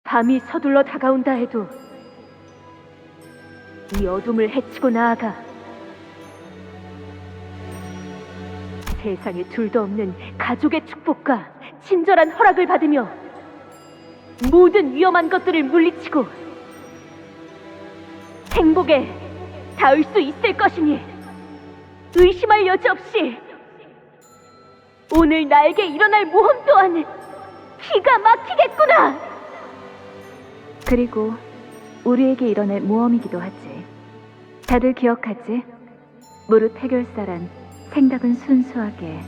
밤이 서둘러 다가온다 해도 이 어둠을 헤치고 나아가 세상에 둘도 없는 가족의 축복과 친절한 허락을 받으며 모든 위험한 것들을 물리치고 행복에 닿을 수 있을 것이니 의심할 여지 없이 오늘 나에게 일어날 모험 또한 기가 막히겠구나. 그리고 우리에게 일어날 모험이기도 하지. 다들 기억하지? 무릇 해결사란 생각은 순수하게,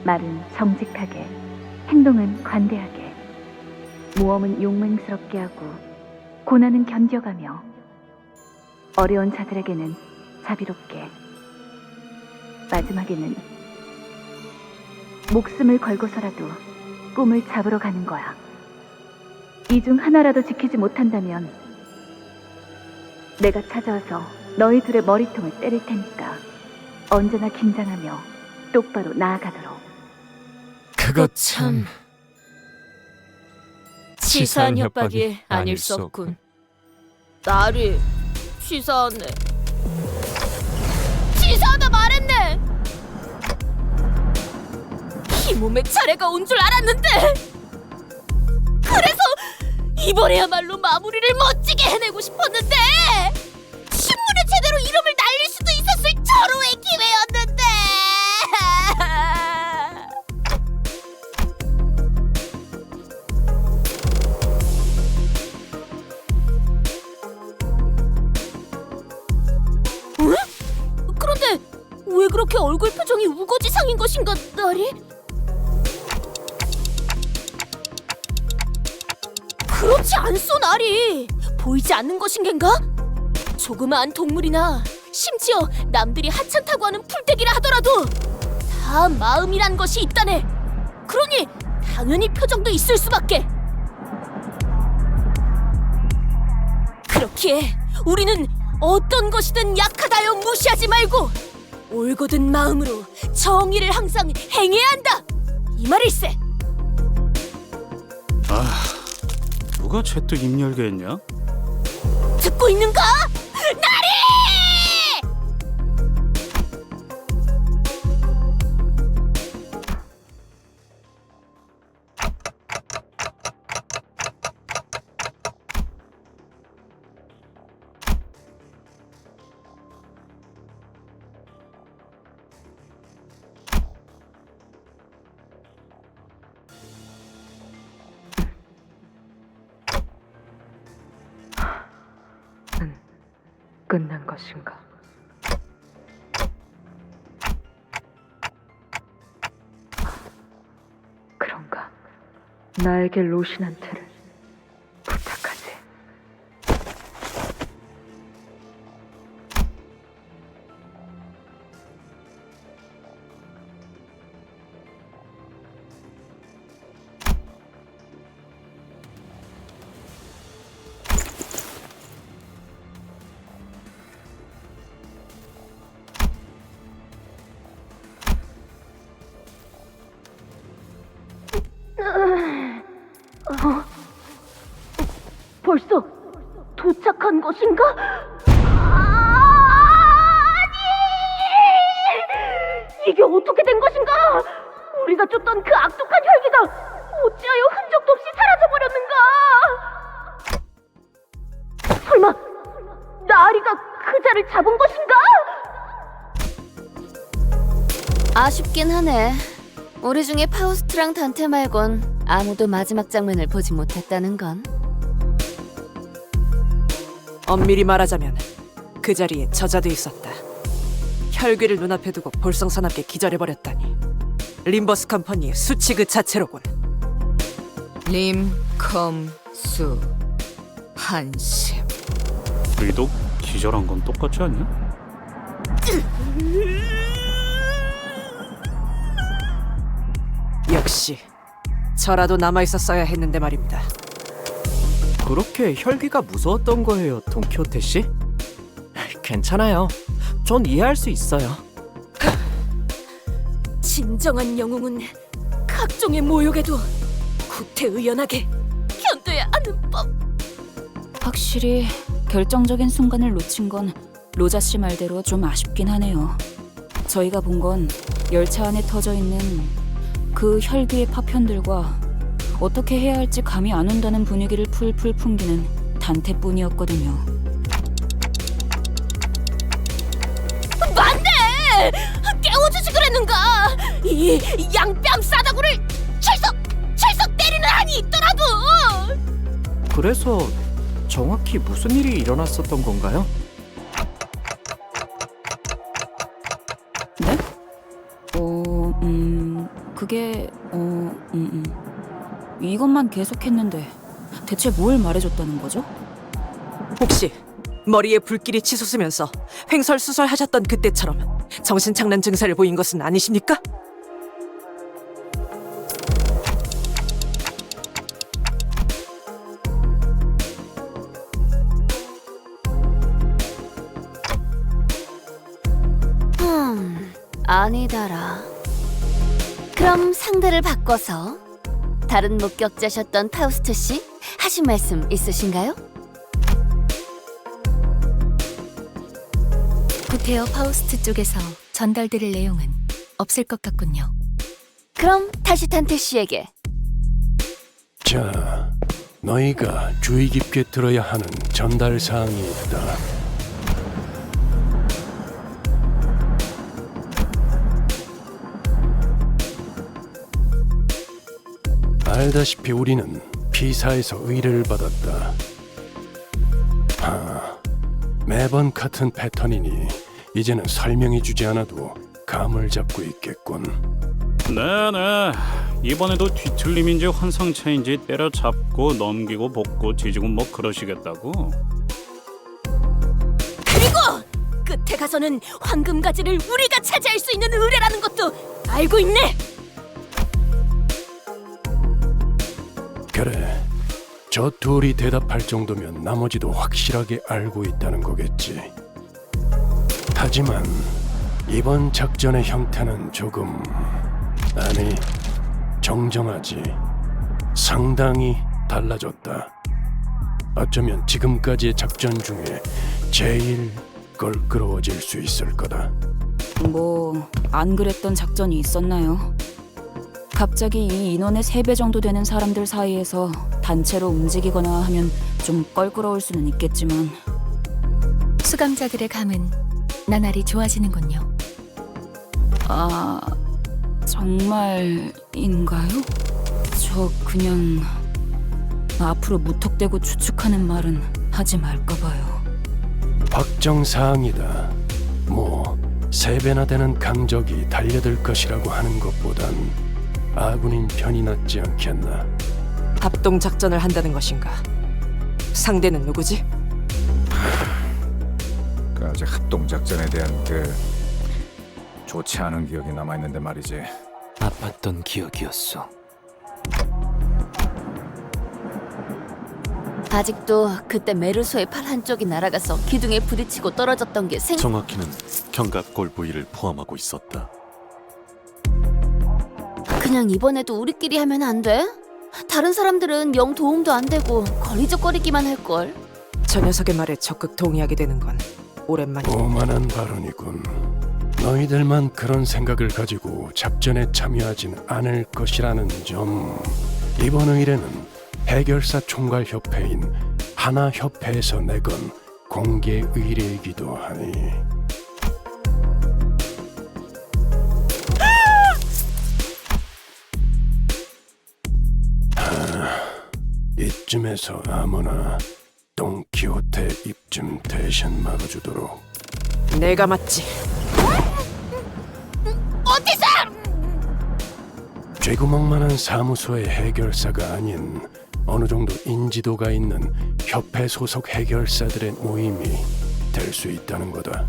말은 정직하게, 행동은 관대하게, 모험은 용맹스럽게 하고, 고난은 견뎌가며, 어려운 자들에게는 자비롭게, 마지막에는 목숨을 걸고서라도 꿈을 잡으러 가는 거야. 이 중 하나라도 지키지 못한다면 내가 찾아와서 너희 둘의 머리통을 때릴 테니까 언제나 긴장하며 똑바로 나아가도록. 그거 참 치사한 협박이 아닐 수 없군. 나리 치사하네. 치사하다 말했네. 이 몸의 차례가 온 줄 알았는데. 그래서 이번에야말로 마무리를 멋지게 해내고 싶었는데 신문에 제대로 이름을 날릴 수도 있었을 절호의 기회였는데. 응? 그런데 왜 그렇게 얼굴 표정이 우거지상인 것인가, 나리? 그렇지 않소, 나리. 보이지 않는 것인겐가? 조그마한 동물이나 심지어 남들이 하찮다고 하는 풀떼기라 하더라도 다 마음이란 것이 있다네. 그러니 당연히 표정도 있을 수밖에. 그렇기에 우리는 어떤 것이든 약하다여 무시하지 말고 올곧은 마음으로 정의를 항상 행해야 한다, 이 말일세. 누가 채또 입 열게 했냐? 듣고 있는가? 나리! 끝난 것인가? 그런가? 나에게 로신한테를 부탁하지. 벌써 도착한 것인가? 아니! 이게 어떻게 된 것인가? 우리가 쫓던 그 악독한 혈기가 어찌하여 흔적도 없이 사라져버렸는가? 설마 나리가 그 자를 잡은 것인가? 아쉽긴 하네. 우리 중에 파우스트랑 단테 말곤 아무도 마지막 장면을 보지 못했다는 건. 엄밀히 말하자면 그 자리에 저자도 있었다. 혈귀를 눈앞에 두고 볼썽사납게 기절해버렸다니 림버스 컴퍼니의 수치 그 자체로군. 림컴수 한심. 우리도 기절한 건 똑같지 않냐? 역시 저라도 남아있었어야 했는데 말입니다. 그렇게 혈귀가 무서웠던 거예요, 돈키호테 씨? 괜찮아요. 전 이해할 수 있어요. 진정한 영웅은 각종의 모욕에도 구태의연하게 견뎌야 하는 법. 확실히 결정적인 순간을 놓친 건 로자 씨 말대로 좀 아쉽긴 하네요. 저희가 본 건 열차 안에 터져 있는 그 혈기의 파편들과 어떻게 해야 할지 감이 안 온다는 분위기를 풀풀 풍기는 단테뿐이었거든요. 맞네! 깨워주지 그랬는가! 이 양뺨 싸다구를 철썩 때리는 한이 있더라고! 그래서 정확히 무슨 일이 일어났었던 건가요? 네? 그게 이것만 계속했는데 대체 뭘 말해줬다는 거죠? 혹시 머리에 불길이 치솟으면서 횡설수설하셨던 그때처럼 정신착란 증세를 보인 것은 아니십니까? 아니다라. 그럼 상대를 바꿔서 다른 목격자셨던 파우스트 씨 하신 말씀 있으신가요? 구테어 파우스트 쪽에서 전달드릴 내용은 없을 것 같군요. 그럼 다시 탄테 씨에게. 자, 너희가 주의 깊게 들어야 하는 전달 사항이 있다. 알다시피 우리는 피사에서 의뢰를 받았다. 매번 같은 패턴이니 이제는 설명해주지 않아도 감을 잡고 있겠군. 네네. 이번에도 뒤틀림인지 환상체인지 때려잡고 넘기고 볶고 뒤지고 뭐 그러시겠다고? 그리고 끝에 가서는 황금가지를 우리가 차지할 수 있는 의뢰라는 것도 알고 있네! 그래, 저 둘이 대답할 정도면 나머지도 확실하게 알고 있다는 거겠지. 하지만 이번 작전의 형태는 조금, 아니, 정정하지. 상당히 달라졌다. 어쩌면 지금까지의 작전 중에 제일 껄끄러워질 수 있을 거다. 뭐 안 그랬던 작전이 있었나요? 갑자기 이 인원의 3배 정도 되는 사람들 사이에서 단체로 움직이거나 하면 좀 껄끄러울 수는 있겠지만 수감자들의 감은 나날이 좋아지는군요. 아, 정말인가요? 저 그냥 앞으로 무턱대고 추측하는 말은 하지 말까 봐요. 확정사항이다. 뭐 3배나 되는 강적이 달려들 것이라고 하는 것보단 아군인 편이 낫지 않겠나. 합동 작전을 한다는 것인가? 상대는 누구지? 그 아직 합동 작전에 대한 좋지 않은 기억이 남아 있는데 말이지. 아팠던 기억이었어. 아직도 그때 메르소의 팔 한쪽이 날아가서 기둥에 부딪히고 떨어졌던 게 정확히는 견갑골 부위를 포함하고 있었다. 그냥 이번에도 우리끼리 하면 안 돼? 다른 사람들은 영 도움도 안 되고 거리적거리기만 할걸. 저 녀석의 말에 적극 동의하게 되는 건 오랜만이야. 오만한 발언이군. 너희들만 그런 생각을 가지고 작전에 참여하진 않을 것이라는 점. 이번 의뢰는 해결사 총괄협회인 하나협회에서 내건 공개 의뢰이기도 하니. 이쯤에서 아무나 돈키호테 입 좀 대신 막아주도록. 내가 맞지. 어디서! 죄구멍만한 사무소의 해결사가 아닌 어느 정도 인지도가 있는 협회 소속 해결사들의 모임이 될 수 있다는 거다.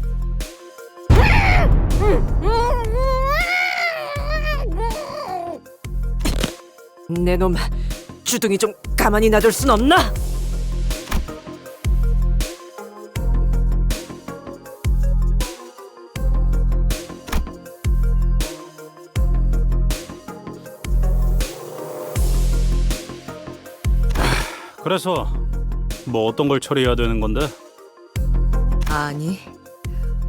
내 놈, 주둥이 좀 가만히 놔둘 순 없나? 그래서 뭐 어떤 걸 처리해야 되는 건데? 아니,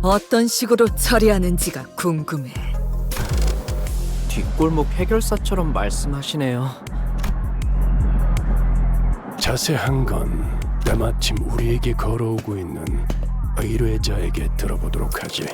어떤 식으로 처리하는지가 궁금해. 뒷골목 해결사처럼 말씀하시네요. 자세한 건 때마침 우리에게 걸어오고 있는 의뢰자에게 들어보도록 하지.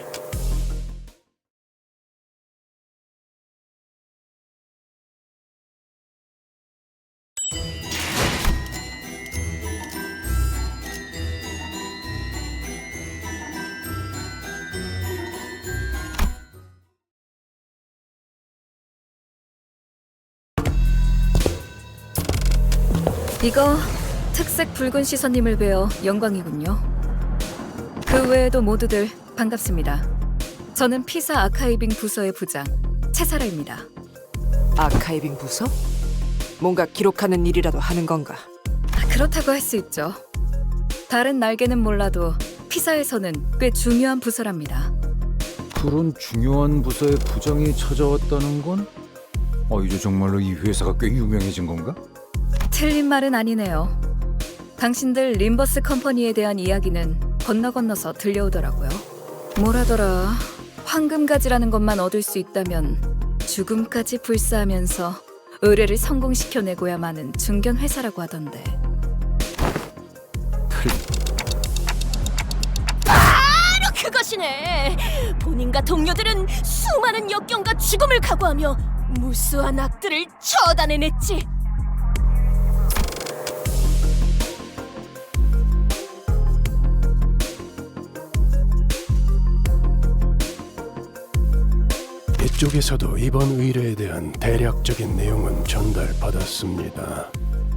이거 특색 붉은 시선님을 뵈어 영광이군요. 그 외에도 모두들 반갑습니다. 저는 피사 아카이빙 부서의 부장 채사라입니다. 아카이빙 부서? 뭔가 기록하는 일이라도 하는 건가? 그렇다고 할 수 있죠. 다른 날개는 몰라도 피사에서는 꽤 중요한 부서랍니다. 그런 중요한 부서의 부장이 찾아왔다는 건 이제 정말로 이 회사가 꽤 유명해진 건가? 틀린 말은 아니네요. 당신들 림버스 컴퍼니에 대한 이야기는 건너서 들려오더라고요. 뭐라더라, 황금가지라는 것만 얻을 수 있다면 죽음까지 불사하면서 의뢰를 성공시켜내고야 마는 중견 회사라고 하던데. 바로 그것이네. 본인과 동료들은 수많은 역경과 죽음을 각오하며 무수한 악들을 처단해냈지. 이쪽에서도 이번 의뢰에 대한 대략적인 내용은 전달받았습니다.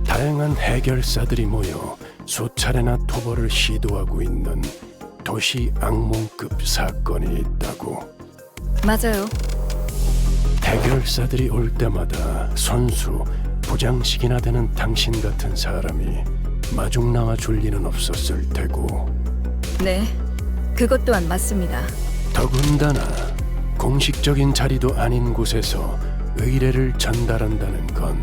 다양한 해결사들이 모여 수차례나 토벌을 시도하고 있는 도시 악몽급 사건이 있다고. 맞아요. 해결사들이 올 때마다 선수, 부장식이나 되는 당신 같은 사람이 마중 나와 줄 리는 없었을 테고. 네, 그것 또한 맞습니다. 더군다나 공식적인 자리도 아닌 곳에서 의뢰를 전달한다는 건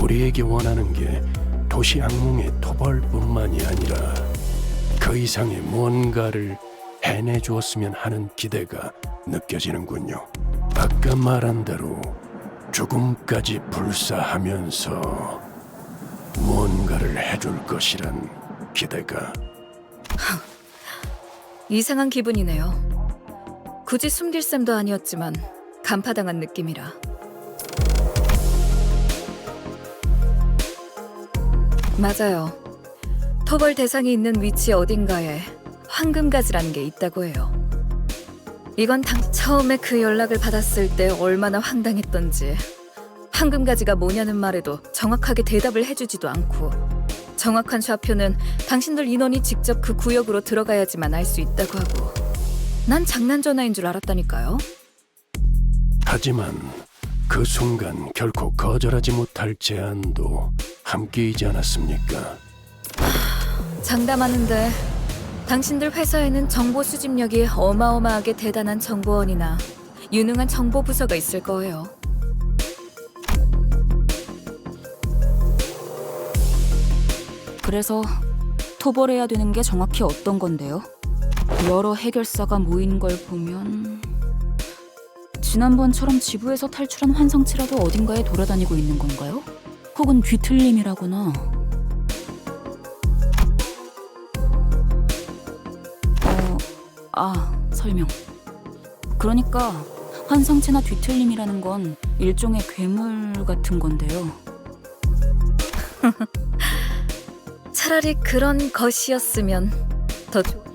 우리에게 원하는 게 도시 악몽의 토벌뿐만이 아니라 그 이상의 뭔가를 해내주었으면 하는 기대가 느껴지는군요. 아까 말한 대로 죽음까지 불사하면서 뭔가를 해줄 것이란 기대가. 이상한 기분이네요. 굳이 숨길 셈도 아니었지만 간파당한 느낌이라. 맞아요. 토벌 대상이 있는 위치 어딘가에 황금가지라는 게 있다고 해요. 이건 처음에 그 연락을 받았을 때 얼마나 황당했던지. 황금가지가 뭐냐는 말에도 정확하게 대답을 해주지도 않고, 정확한 좌표는 당신들 인원이 직접 그 구역으로 들어가야지만 알 수 있다고 하고. 난 장난 전화인 줄 알았다니까요. 하지만 그 순간 결코 거절하지 못할 제안도 함께이지 않았습니까? 장담하는데 당신들 회사에는 정보 수집력이 어마어마하게 대단한 정보원이나 유능한 정보 부서가 있을 거예요. 그래서 토벌해야 되는 게 정확히 어떤 건데요? 여러 해결사가 모인 걸 보면 지난번처럼 지부에서 탈출한 환상체라도 어딘가에 돌아다니고 있는 건가요? 혹은 뒤틀림이라거나. 설명. 그러니까 환상체나 뒤틀림이라는 건 일종의 괴물 같은 건데요. 차라리 그런 것이었으면 더 좋...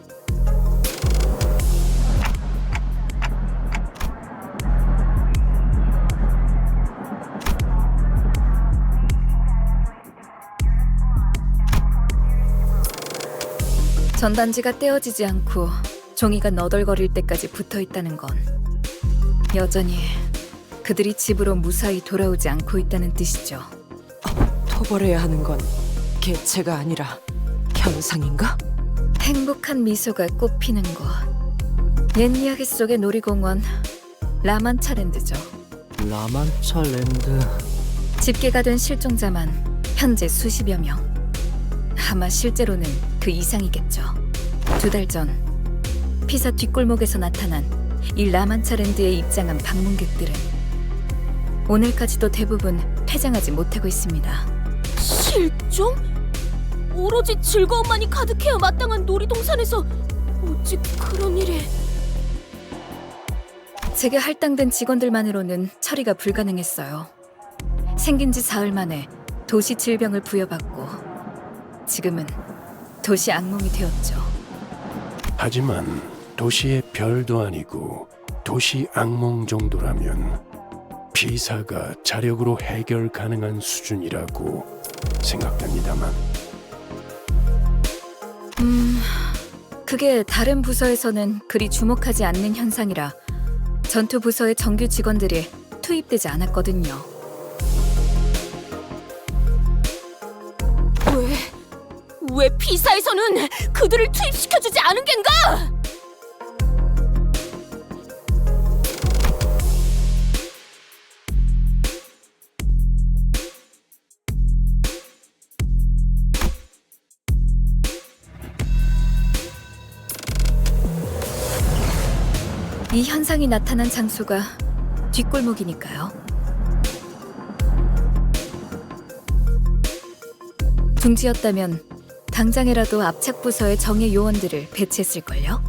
전단지가 떼어지지 않고 종이가 너덜거릴 때까지 붙어있다는 건 여전히 그들이 집으로 무사히 돌아오지 않고 있다는 뜻이죠. 토벌해야 하는 건 개체가 아니라 현상인가? 행복한 미소가 꽃피는 곳. 옛 이야기 속의 놀이공원 라만차랜드죠. 라만차 랜드. 집계가 된 실종자만 현재 수십여 명. 아마 실제로는 그 이상이겠죠. 2달 전 피사 뒷골목에서 나타난 이 라만차랜드에 입장한 방문객들은 오늘까지도 대부분 퇴장하지 못하고 있습니다. 실종? 오로지 즐거움만이 가득해야 마땅한 놀이동산에서 어찌 그런 일이... 제게 할당된 직원들만으로는 처리가 불가능했어요. 생긴 지 사흘 만에 도시 질병을 부여받고 지금은 도시 악몽이 되었죠. 하지만 도시의 별도 아니고 도시 악몽 정도라면 피사가 자력으로 해결 가능한 수준이라고 생각됩니다만. 그게 다른 부서에서는 그리 주목하지 않는 현상이라 전투 부서의 정규 직원들이 투입되지 않았거든요. 왜 피사에서는 그들을 투입시켜주지 않은 겐가? 이 현상이 나타난 장소가 뒷골목이니까요. 둥지였다면 당장이라도 압착 부서의 정예 요원들을 배치했을걸요?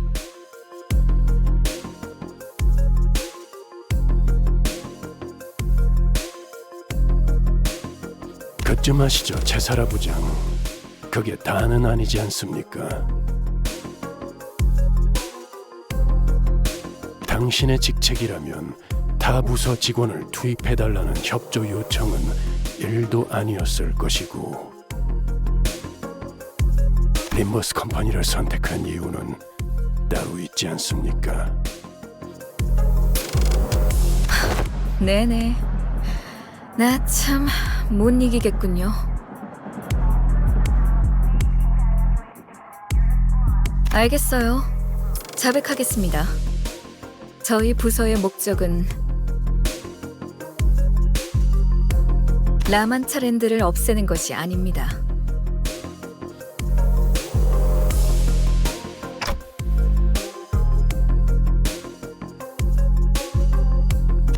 그쯤 하시죠, 제사라 부장. 그게 다는 아니지 않습니까? 당신의 직책이라면 타 부서 직원을 투입해달라는 협조 요청은 1도 아니었을 것이고, 림버스 컴퍼니를 선택한 이유는 따로 있지 않습니까? 네네. 나 참 못 이기겠군요. 알겠어요. 자백하겠습니다. 저희 부서의 목적은 라만차랜드를 없애는 것이 아닙니다.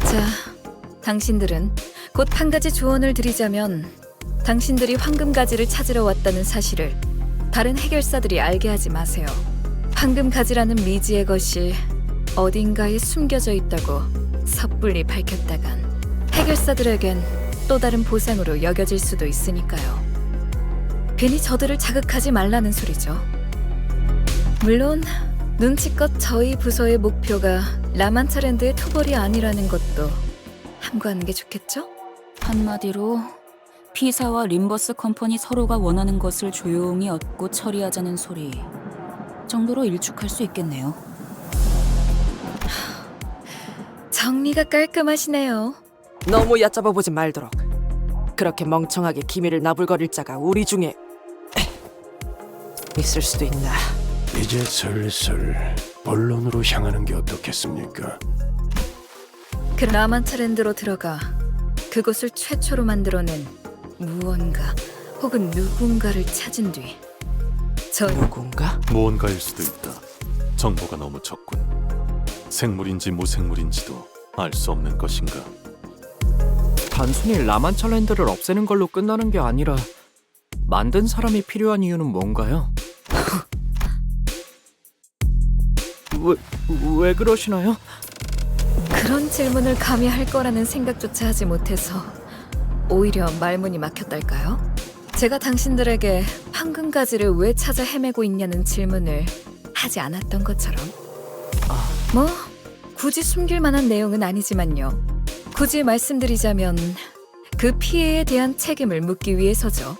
자, 당신들은 곧 한 가지 조언을 드리자면 당신들이 황금가지를 찾으러 왔다는 사실을 다른 해결사들이 알게 하지 마세요. 황금가지라는 미지의 것이 어딘가에 숨겨져 있다고 섣불리 밝혔다간 해결사들에겐 또 다른 보상으로 여겨질 수도 있으니까요. 괜히 저들을 자극하지 말라는 소리죠. 물론 눈치껏 저희 부서의 목표가 라만차랜드의 토벌이 아니라는 것도 함구하는 게 좋겠죠? 한마디로 피사와 림버스 컴퍼니 서로가 원하는 것을 조용히 얻고 처리하자는 소리 정도로 일축할 수 있겠네요. 정리가 깔끔하시네요. 너무 얕잡아보지 말도록. 그렇게 멍청하게 기밀을 나불거릴 자가 우리 중에 있을 수도 있나. 이제 슬슬 본론으로 향하는 게 어떻겠습니까? 그 라만차랜드로 들어가 그곳을 최초로 만들어낸 무언가 혹은 누군가를 찾은 뒤 누군가? 무언가일 수도 있다. 정보가 너무 적군. 생물인지 무생물인지도 알 수 없는 것인가. 단순히 라만차랜드를 없애는 걸로 끝나는 게 아니라 만든 사람이 필요한 이유는 뭔가요? 왜 그러시나요? 그런 질문을 감히 할 거라는 생각조차 하지 못해서 오히려 말문이 막혔달까요? 제가 당신들에게 황금가지를 왜 찾아 헤매고 있냐는 질문을 하지 않았던 것처럼. 뭐 굳이 숨길 만한 내용은 아니지만요. 굳이 말씀드리자면 그 피해에 대한 책임을 묻기 위해서죠.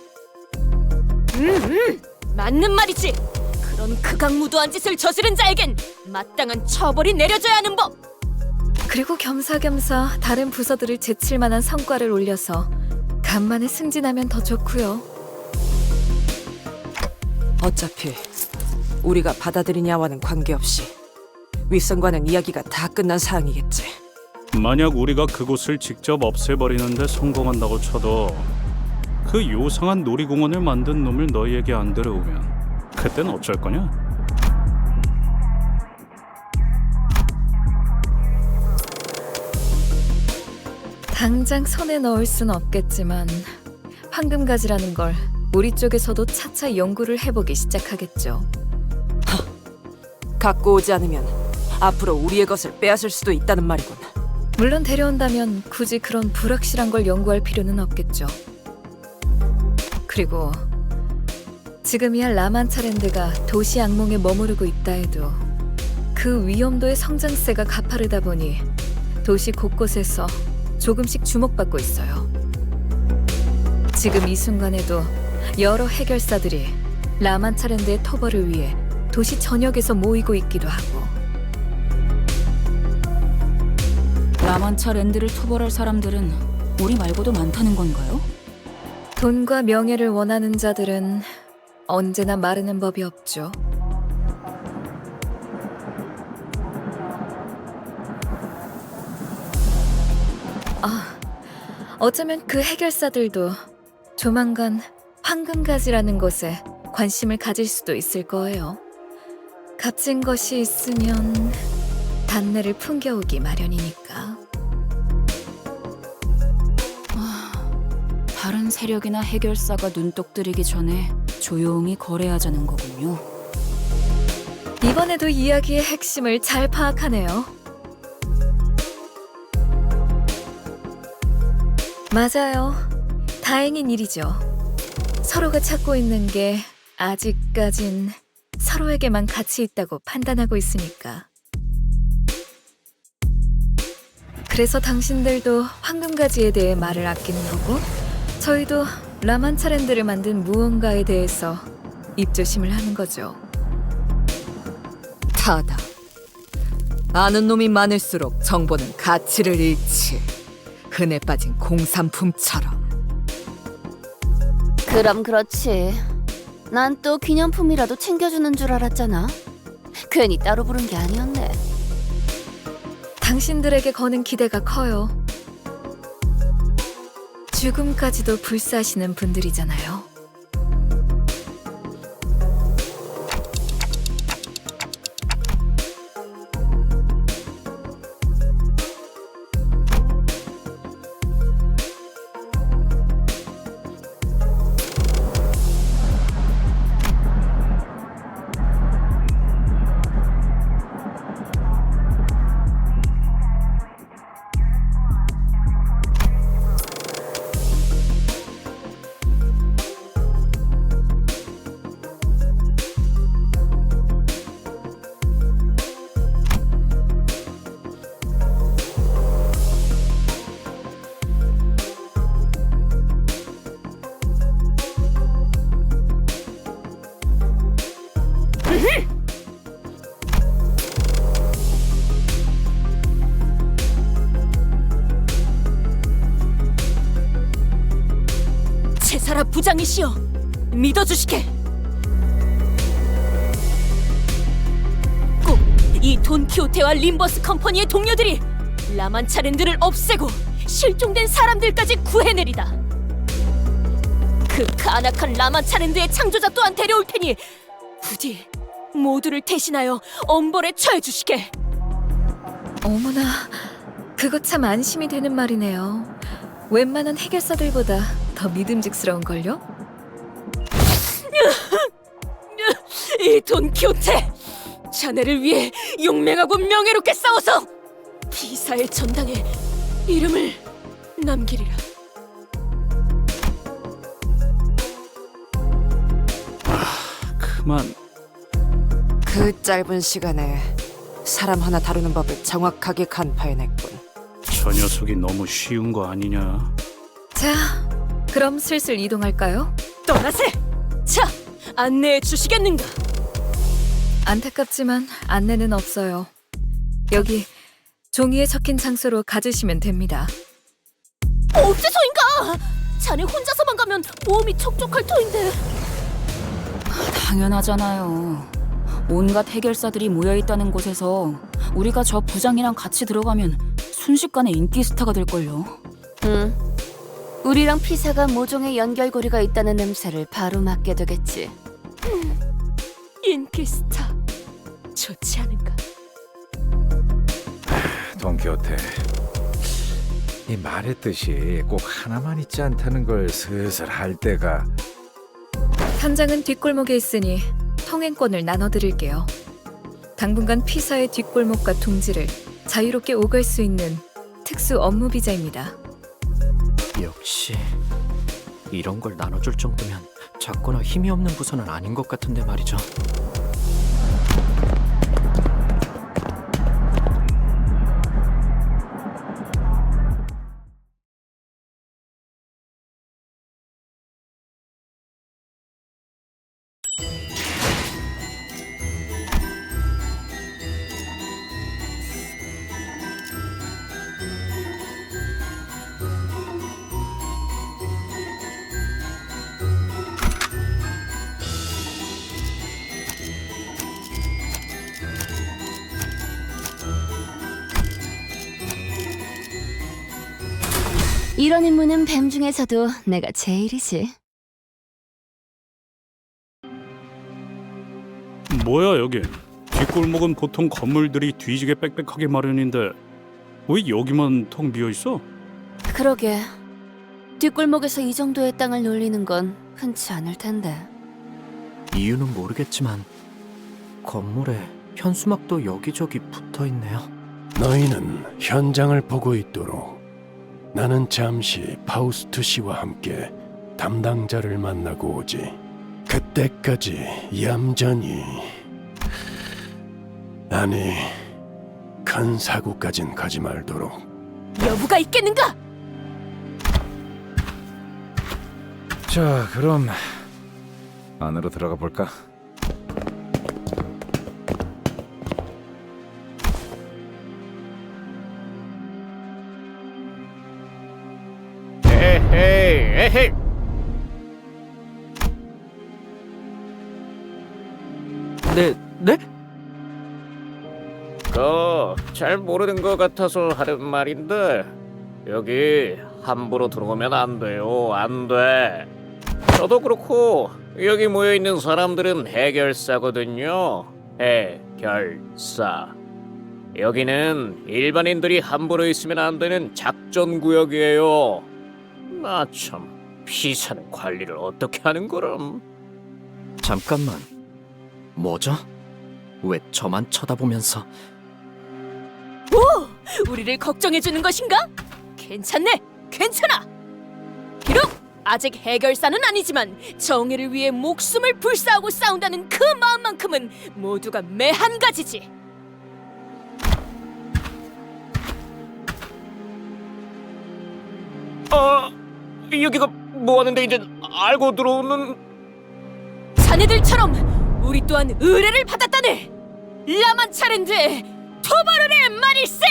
맞는 말이지. 그런 극악무도한 짓을 저지른 자에겐 마땅한 처벌이 내려져야 하는 법. 그리고 겸사겸사 다른 부서들을 제칠 만한 성과를 올려서 간만에 승진하면 더 좋고요. 어차피 우리가 받아들이냐와는 관계없이 윗선과는 이야기가 다 끝난 사항이겠지. 만약 우리가 그곳을 직접 없애버리는데 성공한다고 쳐도 그 요상한 놀이공원을 만든 놈을 너희에게 안 데려오면 그땐 어쩔 거냐? 당장 손에 넣을 순 없겠지만 황금가지라는 걸 우리 쪽에서도 차차 연구를 해보기 시작하겠죠. 갖고 오지 않으면 앞으로 우리의 것을 빼앗을 수도 있다는 말이군. 물론 데려온다면 굳이 그런 불확실한 걸 연구할 필요는 없겠죠. 그리고 지금이야 라만차랜드가 도시 악몽에 머무르고 있다 해도 그 위험도의 성장세가 가파르다 보니 도시 곳곳에서 조금씩 주목받고 있어요. 지금 이 순간에도 여러 해결사들이 라만차랜드의 토벌을 위해 도시 전역에서 모이고 있기도 하고. 라만차 랜드를 토벌할 사람들은 우리 말고도 많다는 건가요? 돈과 명예를 원하는 자들은 언제나 마르는 법이 없죠. 어쩌면 그 해결사들도 조만간 황금가지라는 곳에 관심을 가질 수도 있을 거예요. 값진 것이 있으면 단내를 풍겨오기 마련이니까. 다른 세력이나 해결사가 눈독 들이기 전에 조용히 거래하자는 거군요. 이번에도 이야기의 핵심을 잘 파악하네요. 맞아요. 다행인 일이죠. 서로가 찾고 있는 게 아직까진 서로에게만 가치 있다고 판단하고 있으니까. 그래서 당신들도 황금가지에 대해 말을 아끼는 거고, 저희도 라만차랜드를 만든 무언가에 대해서 입조심을 하는 거죠. 타다. 아는 놈이 많을수록 정보는 가치를 잃지. 흔해 빠진 공산품처럼. 그럼 그렇지. 난 또 기념품이라도 챙겨주는 줄 알았잖아. 괜히 따로 부른 게 아니었네. 당신들에게 거는 기대가 커요. 죽음까지도 불사하시는 분들이잖아요. 제사라 부장이시여, 믿어주시게. 꼭 이 돈키호테와 림버스 컴퍼니의 동료들이 라만차랜드를 없애고 실종된 사람들까지 구해내리다. 그 간악한 라만차랜드의 창조자 또한 데려올 테니 부디 모두를 대신하여 엄벌에 처해주시게. 어머나, 그거 참 안심이 되는 말이네요. 웬만한 해결사들보다 더 믿음직스러운걸요? 이 돈키호테! 자네를 위해 용맹하고 명예롭게 싸워서 비사의 전당에 이름을 남기리라. 그만. 그 짧은 시간에 사람 하나 다루는 법을 정확하게 간파해냈군. 저 녀석이 너무 쉬운 거 아니냐? 자, 그럼 슬슬 이동할까요? 떠나세! 자, 안내해 주시겠는가? 안타깝지만 안내는 없어요. 여기 종이에 적힌 장소로 가주시면 됩니다. 어째서인가? 자네 혼자서만 가면 모험이 촉촉할 터인데. 당연하잖아요. 온갖 해결사들이 모여있다는 곳에서 우리가 저 부장이랑 같이 들어가면 순식간에 인기 스타가 될걸요. 응. 우리랑 피사가 모종의 연결고리가 있다는 냄새를 바로 맡게 되겠지. 인기스타 좋지 않은가? 돈키호테, 이 말했듯이 꼭 하나만 있지 않다는 걸 슬슬 할 때가. 현장은 뒷골목에 있으니 통행권을 나눠드릴게요. 당분간 피사의 뒷골목과 둥지를 자유롭게 오갈 수 있는 특수 업무 비자입니다. 역시 이런 걸 나눠줄 정도면 작거나 힘이 없는 부서는 아닌 것 같은데 말이죠. 이런 임무는 뱀 중에서도 내가 제일이지. 뭐야 여기? 뒷골목은 보통 건물들이 뒤지게 빽빽하게 마련인데 왜 여기만 텅 비어 있어? 그러게. 뒷골목에서 이 정도의 땅을 놀리는 건 흔치 않을 텐데. 이유는 모르겠지만 건물에 현수막도 여기저기 붙어있네요. 너희는 현장을 보고 있도록. 나는 잠시 파우스트 씨와 함께 담당자를 만나고 오지. 그때까지 얌전히, 아니, 큰 사고까진 가지 말도록. 여부가 있겠는가? 자, 그럼 안으로 들어가 볼까? 에헤이. 네? 잘 모르는 것 같아서 하는 말인데 여기 함부로 들어오면 안 돼요. 안 돼. 저도 그렇고 여기 모여 있는 사람들은 해결사거든요. 해결사. 여기는 일반인들이 함부로 있으면 안 되는 작전 구역이에요. 나 참 피사는 관리를 어떻게 하는 거람? 잠깐만. 뭐죠? 왜 저만 쳐다보면서? 오! 우리를 걱정해주는 것인가? 괜찮네! 괜찮아! 비록 아직 해결사는 아니지만 정의를 위해 목숨을 불사하고 싸운다는 그 마음만큼은 모두가 매한 가지지. 여기가 뭐 하는데 이제 알고 들어오는. 자네들처럼 우리 또한 의뢰를 받았다네. 라만차랜드의 토바르의 말일세.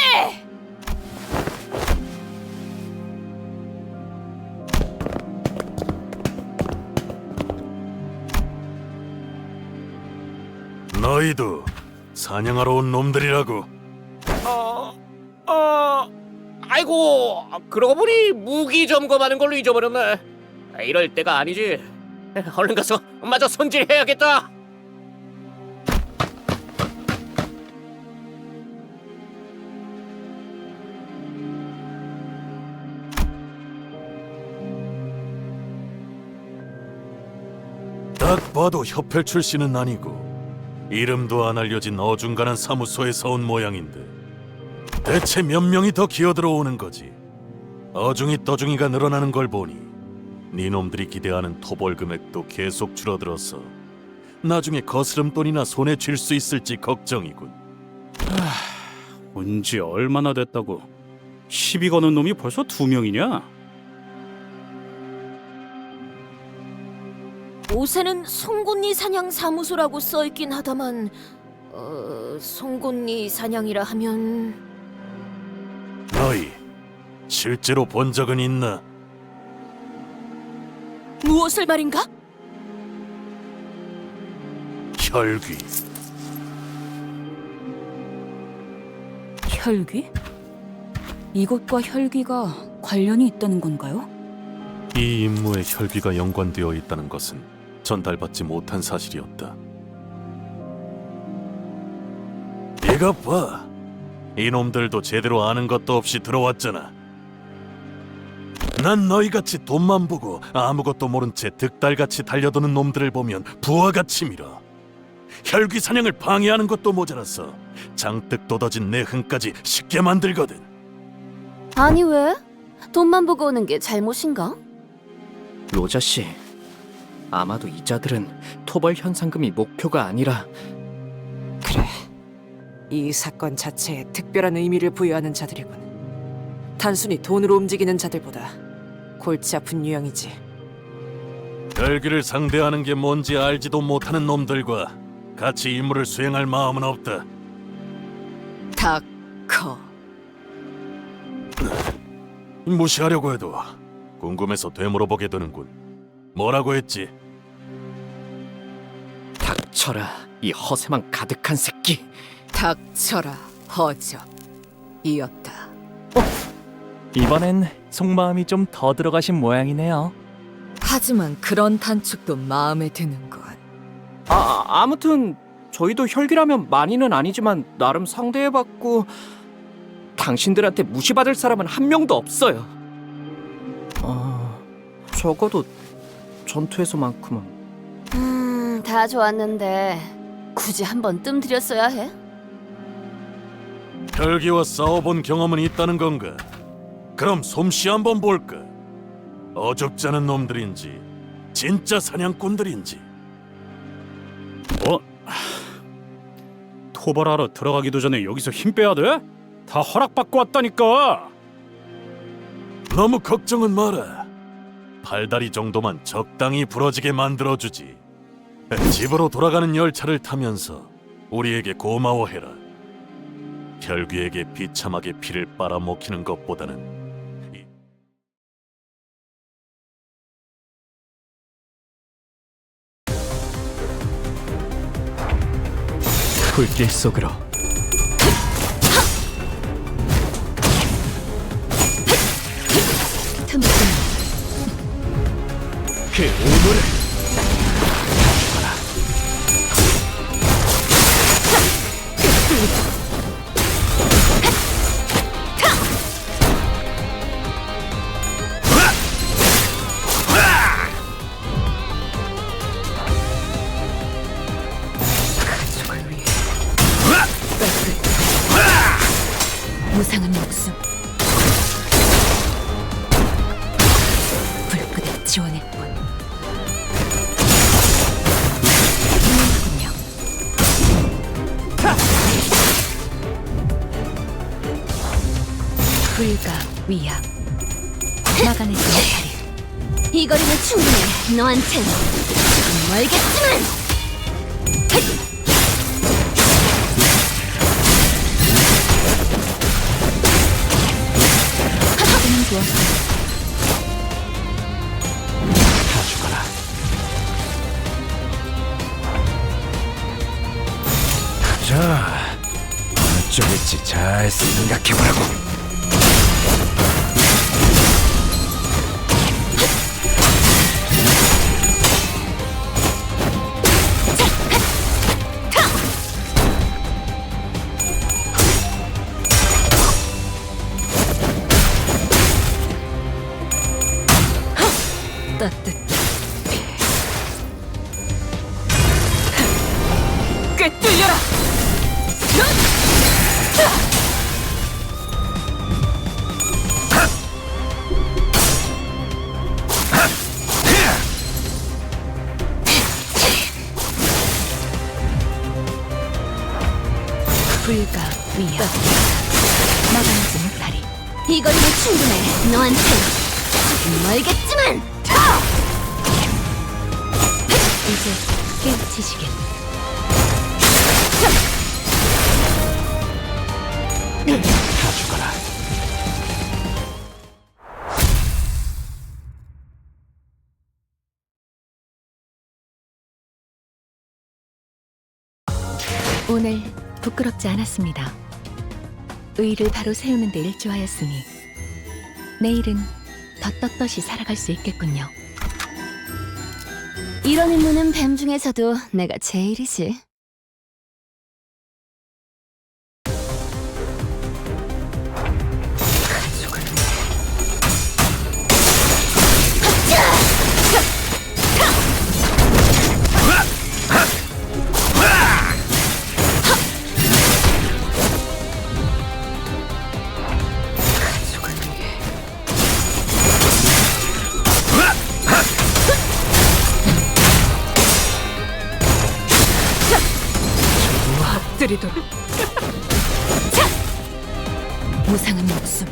너희도 사냥하러 온 놈들이라고. 아이고, 그러고 보니 무기 점검하는 걸로 잊어버렸네. 이럴 때가 아니지. 얼른 가서 마저 손질해야겠다. 딱 봐도 협회 출신은 아니고 이름도 안 알려진 어중간한 사무소에서 온 모양인데 대체 몇 명이 더 기어들어오는 거지? 어중이 떠중이가 늘어나는 걸 보니 니놈들이 기대하는 토벌 금액도 계속 줄어들어서 나중에 거스름돈이나 손에 쥘 수 있을지 걱정이군. 온지 얼마나 됐다고? 시비 거는 놈이 벌써 2명이냐? 옷에는 송곳니 사냥 사무소라고 써있긴 하다만 송곳니 사냥이라 하면 너희 실제로 본 적은 있나? 무엇을 말인가? 혈귀. 혈귀? 이것과 혈귀가 관련이 있다는 건가요? 이 임무에 혈귀가 연관되어 있다는 것은 전달받지 못한 사실이었다. 이것 봐. 이놈들도 제대로 아는 것도 없이 들어왔잖아. 난 너희같이 돈만 보고 아무것도 모른 채 득달같이 달려드는 놈들을 보면 부하같이 밀어. 혈귀 사냥을 방해하는 것도 모자라서 장뜩 돋아진 내 흥까지 쉽게 만들거든. 아니 왜? 돈만 보고 오는 게 잘못인가? 로자 씨, 아마도 이자들은 토벌 현상금이 목표가 아니라 그래, 이 사건 자체에 특별한 의미를 부여하는 자들이군. 단순히 돈으로 움직이는 자들보다 골치 아픈 유형이지. 혈귀를 상대하는 게 뭔지 알지도 못하는 놈들과 같이 임무를 수행할 마음은 없다. 다커. 무시하려고 해도 궁금해서 되물어보게 되는군. 뭐라고 했지? 닥쳐라, 이 허세만 가득한 새끼. 닥쳐라, 허접. 이었다. 이번엔 속마음이 좀 더 들어가신 모양이네요. 하지만 그런 단축도 마음에 드는군. 아무튼 저희도 혈기라면 많이는 아니지만 나름 상대해봤고 당신들한테 무시받을 사람은 한 명도 없어요. 적어도 전투에서만큼은. 다 좋았는데 굳이 한번 뜸들였어야 해? 혈기와 싸워본 경험은 있다는 건가? 그럼 솜씨 한번 볼까? 어줍지 않은 놈들인지 진짜 사냥꾼들인지. 토벌하러 들어가기도 전에 여기서 힘 빼야 돼? 다 허락받고 왔다니까. 너무 걱정은 마라. 팔다리 정도만 적당히 부러지게 만들어주지. 집으로 돌아가는 열차를 타면서 우리에게 고마워해라. 혈귀에게 비참하게 피를 빨아먹히는 것보다는 불길 속으로. 그 오물을 무상한 목숨 불끝에 지원했군. 훌륭하군요. 불가 위약 막아내지 못하리. 이 거리는 충분해. 너한텐 조금 멀겠지만. 다 죽어라. 자, 어느 쪽일지 잘 생각해보라고. 꿰뚫려라! 불가 위협 막아내지 못하리. 이 거리는 충분해. 너한텐 조금 멀겠지만. 이제 깨우치시겠. 다 죽어라. 오늘 부끄럽지 않았습니다. 의를 바로 세우는 데 일조하였으니 내일은 더 떳떳이 살아갈 수 있겠군요. 이런 임무는 뱀 중에서도 내가 제일이지. 엎드리도록. 무상한 목숨.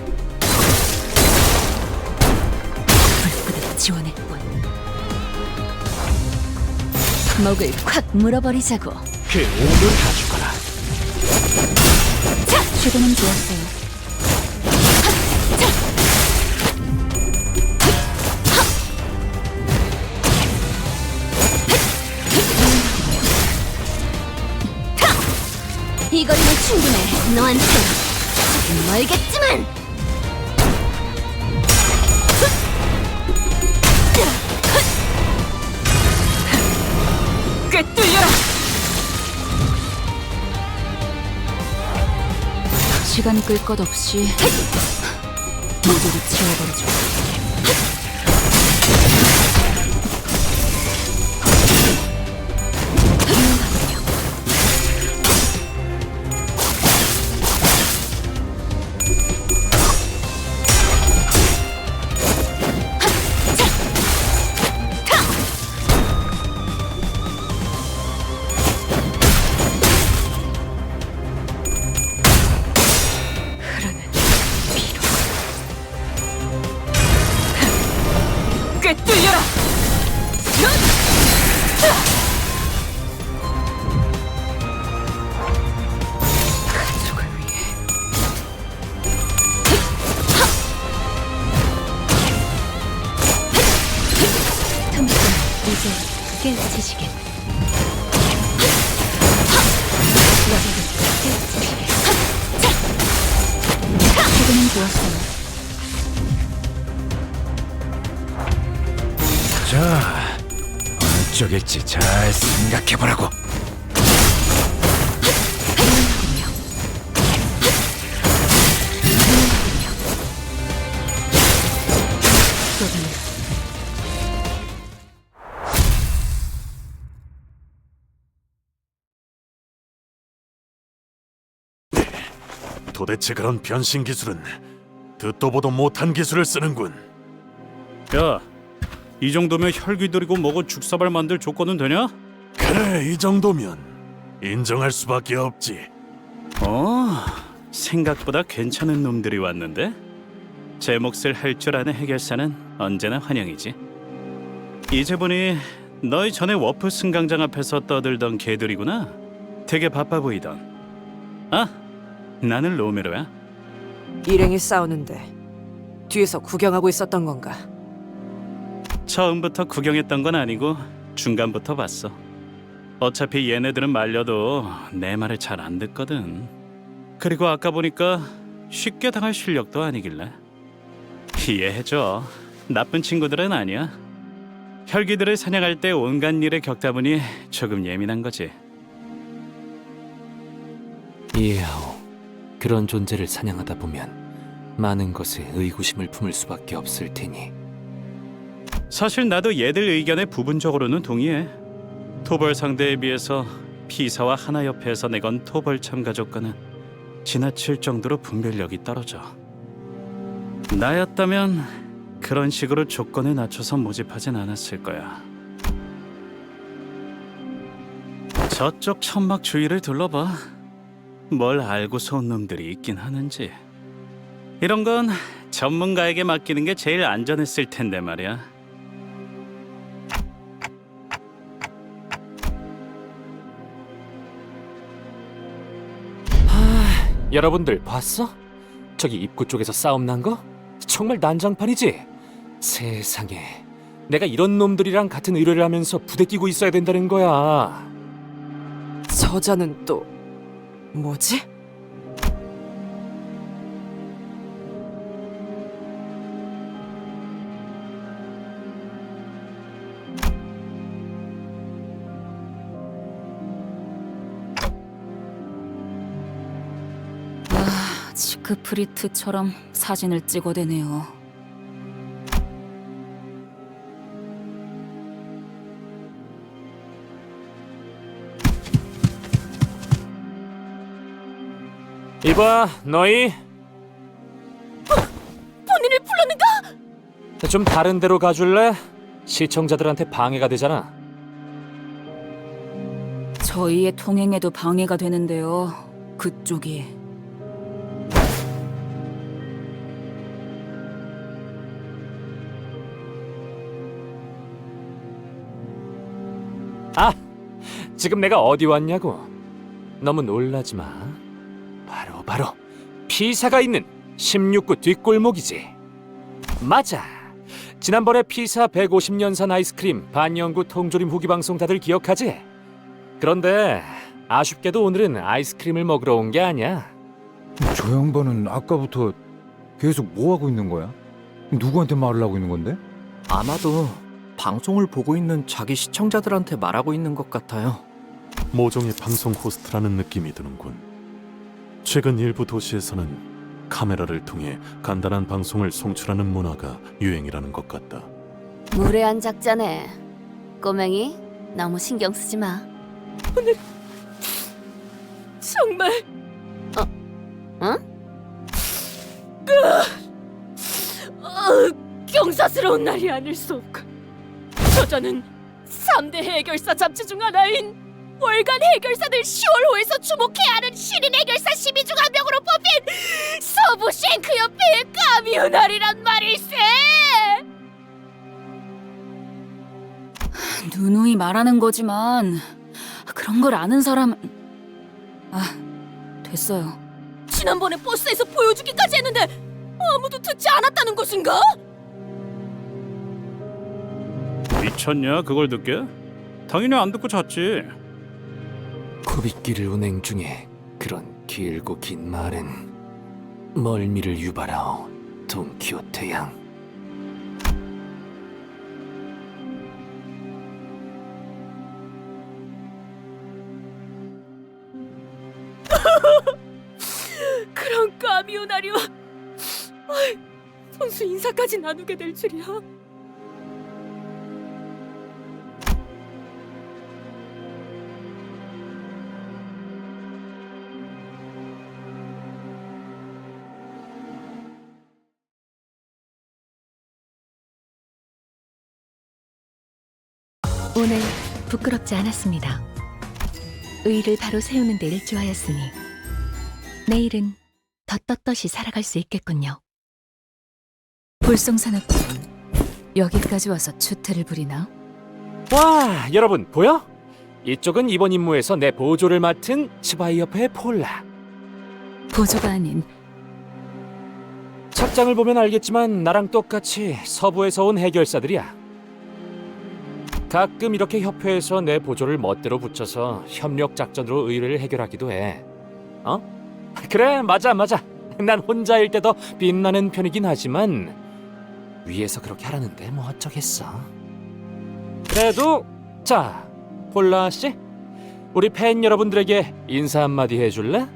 불구덩이 지원했군. 목을 콱 물어버리자고. 그 오물 다 죽어라. 시도는 좋았어요. 이 거리는 충분해. 너한테 조금 멀겠지만. 꿰뚫려라. 시간 끌 것 없이 모두를 치워버리죠. 꿰뚫려라. 가족을 위해. 틈틈 이제 깨우치시겠. 시도는 좋았어요. 자, 어느 쪽일지 잘 생각해보라고. 도대체 그런 변신 기술은 듣도 보도 못한 기술을 쓰는군. 야, 이 정도면 혈기 들이고 먹어 죽사발 만들 조건은 되냐? 그래, 이 정도면 인정할 수밖에 없지. 생각보다 괜찮은 놈들이 왔는데? 제 몫을 할 줄 아는 해결사는 언제나 환영이지. 이제 보니 너희 전에 워프 승강장 앞에서 떠들던 개들이구나. 되게 바빠 보이던. 아, 나는 로메로야. 일행이 싸우는데 뒤에서 구경하고 있었던 건가? 처음부터 구경했던 건 아니고 중간부터 봤어. 어차피 얘네들은 말려도 내 말을 잘 안 듣거든. 그리고 아까 보니까 쉽게 당할 실력도 아니길래. 이해해줘. 나쁜 친구들은 아니야. 혈기들을 사냥할 때 온갖 일에 겪다 보니 조금 예민한 거지. 이해하오. 그런 존재를 사냥하다 보면 많은 것에 의구심을 품을 수밖에 없을 테니. 사실 나도 얘들 의견에 부분적으로는 동의해. 토벌 상대에 비해서 피사와 하나협회에서 내건 토벌 참가조건은 지나칠 정도로 분별력이 떨어져. 나였다면 그런 식으로 조건에 낮춰서 모집하진 않았을 거야. 저쪽 천막 주위를 둘러봐. 뭘 알고서 온 놈들이 있긴 하는지. 이런 건 전문가에게 맡기는 게 제일 안전했을 텐데 말이야. 여러분들 봤어? 저기 입구 쪽에서 싸움 난 거? 정말 난장판이지? 세상에, 내가 이런 놈들이랑 같은 의뢰를 하면서 부대 끼고 있어야 된다는 거야. 저자는 또 뭐지? 지크프리트처럼 사진을 찍어대네요. 이봐, 너희 본인을 불렀는가? 좀 다른 데로 가줄래? 시청자들한테 방해가 되잖아. 저희의 통행에도 방해가 되는데요. 그쪽이. 아, 지금 내가 어디 왔냐고. 너무 놀라지 마. 바로 피사가 있는 16구 뒷골목이지. 맞아. 지난번에 피사 150년산 아이스크림 반영구 통조림 후기 방송 다들 기억하지? 그런데 아쉽게도 오늘은 아이스크림을 먹으러 온 게 아니야. 저 양반은 아까부터 계속 뭐 하고 있는 거야? 누구한테 말을 하고 있는 건데? 아마도 방송을 보고 있는 자기 시청자들한테 말하고 있는 것 같아요. 모종의 방송 호스트라는 느낌이 드는군. 최근 일부 도시에서는 카메라를 통해 간단한 방송을 송출하는 문화가 유행이라는 것 같다. 무례한 작자네. 꼬맹이, 너무 신경 쓰지 마. 오늘 정말 응? 경사스러운 날이 아닐 수 없고, 저자는 3대 해결사 잡지 중 하나인 월간 해결사들 10월호에서 주목해야 하는 신인 해결사 12 중 한 명으로 뽑힌 서부 쉔크협회의 까미우날이란 말일세. 누누이 말하는 거지만 그런 걸 아는 사람은... 됐어요. 지난번에 버스에서 보여주기까지 했는데 아무도 듣지 않았다는 것인가? 미쳤냐 그걸 듣게? 당연히 안 듣고 잤지. 코빗길을 운행 중에 그런 길고 긴 말은 멀미를 유발하오, 돈키호테 양. 그런 까미우나리와 선수 인사까지 나누게 될 줄이야. 오늘 부끄럽지 않았습니다. 의의를 바로 세우는 데 일조하였으니 내일은 더 떳떳이 살아갈 수 있겠군요. 볼성산업군은 여기까지 와서 추태를 부리나? 와, 여러분 보여? 이쪽은 이번 임무에서 내 보조를 맡은 츠바이협회의 폴라. 보조가 아닌 착장을 보면 알겠지만 나랑 똑같이 서부에서 온 해결사들이야. 가끔 이렇게 협회에서 내 보조를 멋대로 붙여서 협력 작전으로 의뢰를 해결하기도 해. 그래, 맞아. 난 혼자일 때도 빛나는 편이긴 하지만 위에서 그렇게 하라는데 뭐 어쩌겠어. 그래도 자, 폴라 씨, 우리 팬 여러분들에게 인사 한마디 해줄래?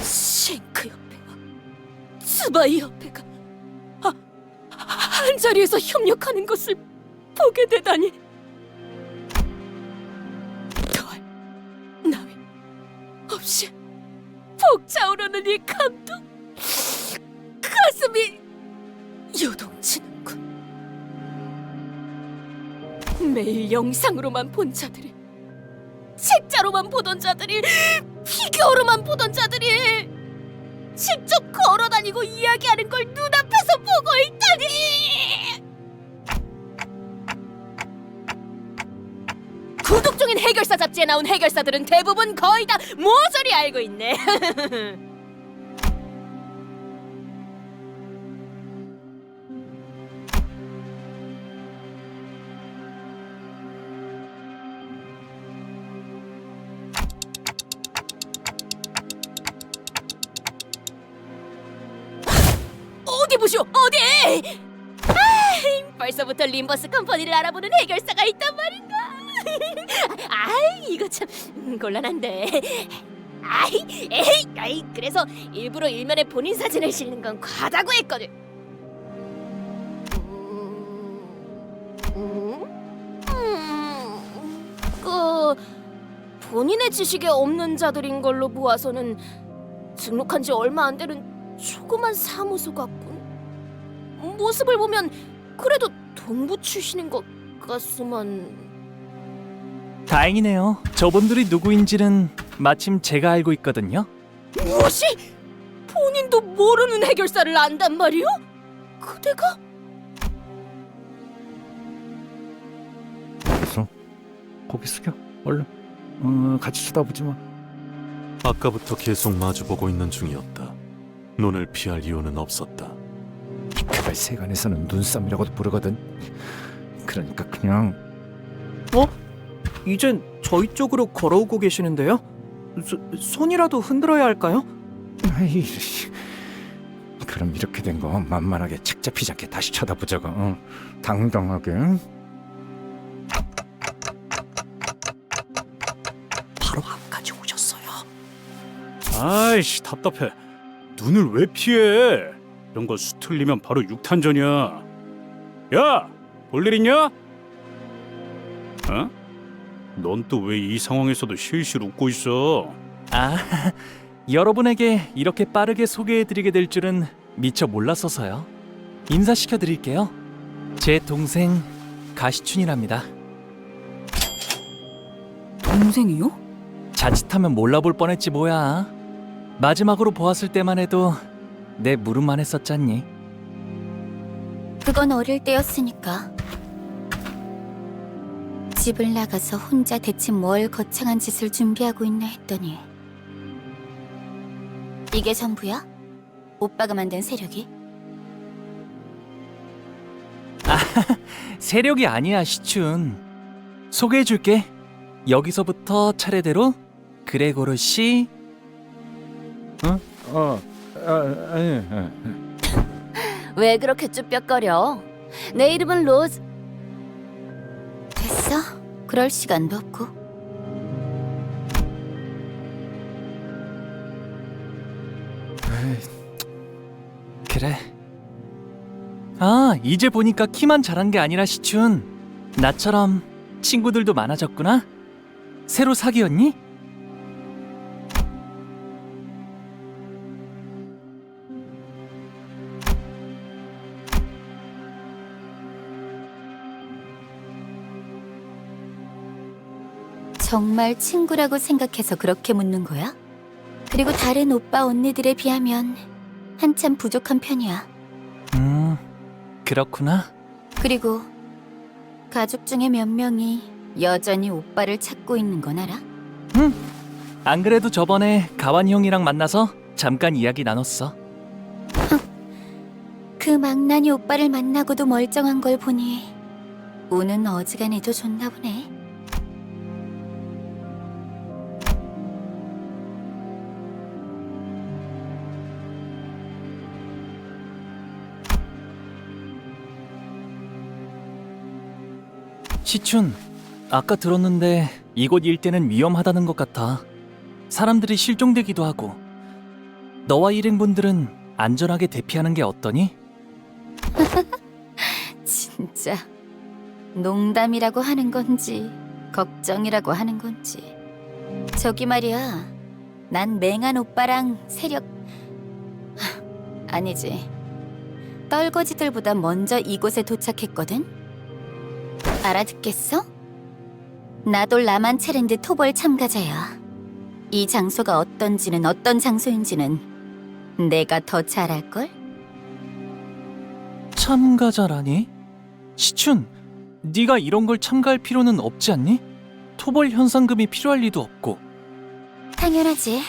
쉔크협회와 츠바이협회가 한 자리에서 협력하는 것을 보게 되다니. 더할 나위 없이 벅차오르는 이 감동, 가슴이 요동치는군. 매일 영상으로만 본 자들이, 책자로만 보던 자들이, 피규어로만 보던 자들이 직접 걸어다니고 이야기하는 걸 눈앞에서 보고 있다니. 구독 중인 해결사 잡지에 나온 해결사들은 대부분 거의 다 모조리 알고 있네. 어디 보시오, 어디! 벌써부터 림버스 컴퍼니를 알아보는 해결사가 있단 말인가? 이거 참 곤란한데. 에이, 그래서 일부러 일면에 본인 사진을 실는 건 과다고 했거든. 그 본인의 지식에 없는 자들인 걸로 보아서는 등록한 지 얼마 안 되는 조그만 사무소 같군. 모습을 보면 그래도 동부 출신인 것 같소만. 다행이네요. 저분들이 누구인지는 마침 제가 알고 있거든요. 무엇이? 본인도 모르는 해결사를 안단 말이오? 그대가? 그래서 고개 숙여. 얼른. 같이 쳐다보지 마. 아까부터 계속 마주보고 있는 중이었다. 눈을 피할 이유는 없었다. 그걸 세간에서는 눈싸움이라고도 부르거든. 그러니까 그냥. 이젠 저희 쪽으로 걸어오고 계시는데요? 손이라도 흔들어야 할까요? 아이, 그럼 이렇게 된 거 만만하게 책 잡히지 않게 다시 쳐다보자고. 당당하게. 바로 앞까지 오셨어요. 아이씨 답답해. 눈을 왜 피해? 이런 거 수틀리면 바로 육탄전이야. 야, 볼 일 있냐? 어? 넌 또 왜 이 상황에서도 실실 웃고 있어? 아, 여러분에게 이렇게 빠르게 소개해드리게 될 줄은 미처 몰랐어서요. 인사시켜드릴게요. 제 동생 가시춘이랍니다. 동생이요? 자칫하면 몰라볼 뻔했지 뭐야. 마지막으로 보았을 때만 해도 내 물음만 했었잖니. 그건 어릴 때였으니까. 집을 나가서 혼자 대체 뭘 거창한 짓을 준비하고 있나 했더니 이게 전부야? 오빠가 만든 세력이? 세력이 아니야, 시춘. 소개해줄게. 여기서부터 차례대로 그레고르 씨. 아니. 왜 그렇게 쭈뼛거려? 내 이름은 로즈. 됐어. 그럴 시간도 없고. 그래. 아, 이제 보니까 키만 자란 게 아니라 시춘. 나처럼 친구들도 많아졌구나. 새로 사귀었니? 정말 친구라고 생각해서 그렇게 묻는 거야? 그리고 다른 오빠 언니들에 비하면 한참 부족한 편이야. 그렇구나. 그리고 가족 중에 몇 명이 여전히 오빠를 찾고 있는 건 알아? 안 그래도 저번에 가완 형이랑 만나서 잠깐 이야기 나눴어. 그 망나니 오빠를 만나고도 멀쩡한 걸 보니 운은 어지간해도 좋나 보네. 시춘, 아까 들었는데 이곳 일대는 위험하다는 것 같아. 사람들이 실종되기도 하고. 너와 일행분들은 안전하게 대피하는 게 어떠니? 진짜 농담이라고 하는 건지 걱정이라고 하는 건지. 저기 말이야, 난 맹한 오빠랑 세력... 아니지, 떨거지들보다 먼저 이곳에 도착했거든? 알아듣겠어? 나도 라만체랜드 토벌 참가자야. 이 장소가 어떤지는, 어떤 장소인지는 내가 더 잘 알걸? 참가자라니? 시춘, 네가 이런 걸 참가할 필요는 없지 않니? 토벌 현상금이 필요할 리도 없고. 당연하지.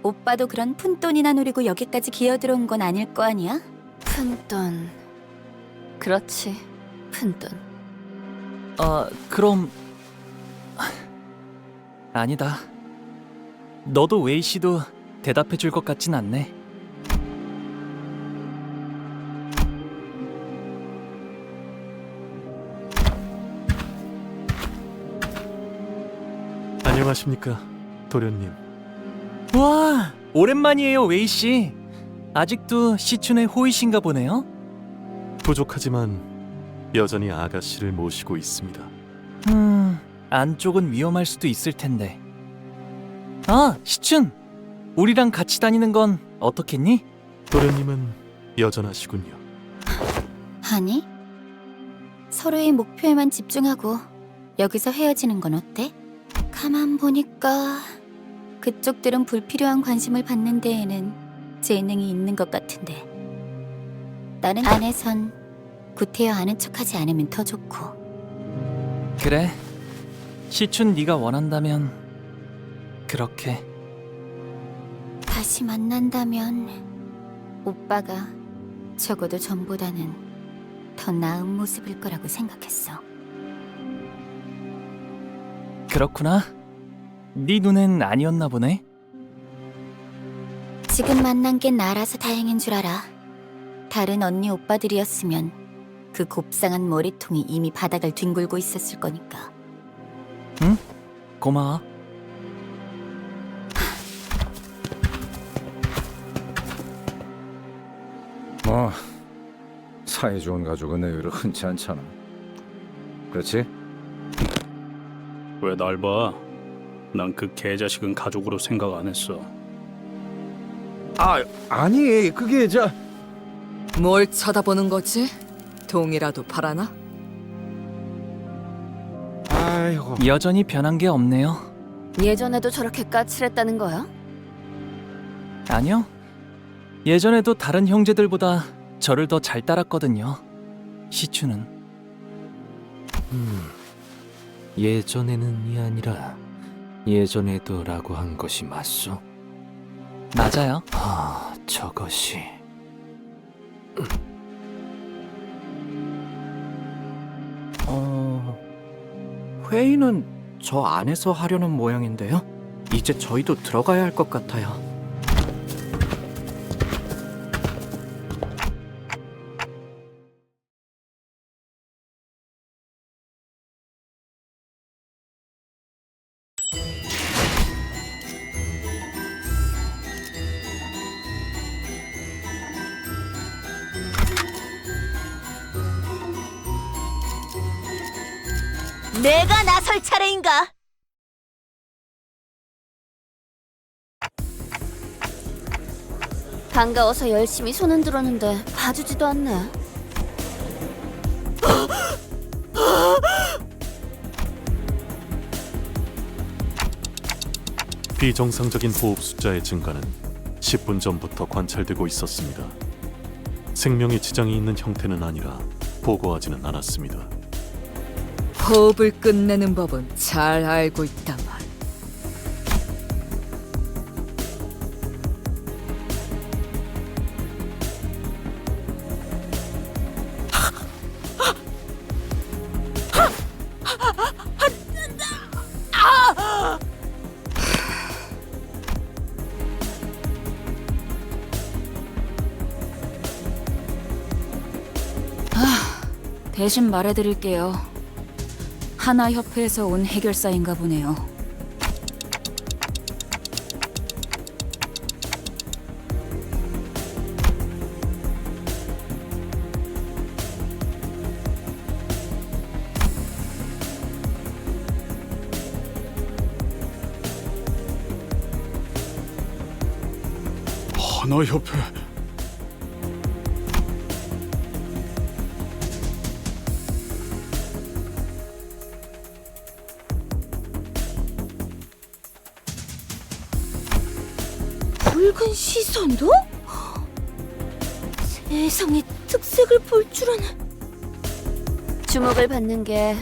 오빠도 그런 푼돈이나 노리고 여기까지 기어들어온 건 아닐 거 아니야? 푼돈. 그렇지, 푼돈. 그럼... 아니다. 너도 웨이 씨도 대답해 줄 것 같진 않네. 안녕하십니까, 도련님. 와, 오랜만이에요, 웨이 씨. 아직도 시춘의 호의신가 보네요. 부족하지만 여전히 아가씨를 모시고 있습니다. 안쪽은 위험할 수도 있을 텐데. 아, 시춘! 우리랑 같이 다니는 건 어떻겠니? 도련님은 여전하시군요. 아니, 서로의 목표에만 집중하고 여기서 헤어지는 건 어때? 가만 보니까 그쪽들은 불필요한 관심을 받는 데에는 재능이 있는 것 같은데 나는 안에선 구태여 아는 척하지 않으면 더 좋고. 그래, 시춘 네가 원한다면 그렇게. 다시 만난다면 오빠가 적어도 전보다는 더 나은 모습일 거라고 생각했어. 그렇구나. 네 눈엔 아니었나 보네. 지금 만난 게 나라서 다행인 줄 알아. 다른 언니 오빠들이었으면 그 곱상한 머리통이 이미 바닥을 뒹굴고 있었을 거니까. 응? 고마워. 뭐 사이 좋은 가족은 의외로 흔치 않잖아. 그렇지? 왜 날 봐? 난 그 개자식은 가족으로 생각 안 했어. 아니 그게 뭘 쳐다보는 거지? 동이라도 바라나? 아이고. 여전히 변한 게 없네요. 예전에도 저렇게 까칠했다는 거야? 아니요. 예전에도 다른 형제들보다 저를 더 잘 따랐거든요. 시추는. 예전에는이 아니라 예전에도라고 한 것이 맞소? 맞아요. 저것이... 회의는 저 안에서 하려는 모양인데요. 이제 저희도 들어가야 할 것 같아요. 내가 나설 차례인가? 반가워서 열심히 손 흔들었는데 봐주지도 않네. 비정상적인 호흡 숫자의 증가는 10분 전부터 관찰되고 있었습니다. 생명에 지장이 있는 형태는 아니라 보고하지는 않았습니다. 호흡을 끝내는 법은 잘 알고 있다만. 대신 말해드릴게요. 하나협회에서 온 해결사인가 보네요. 하나협회... 붉은 시선도? 세상에 특색을 볼 줄은. 주목을 받는 게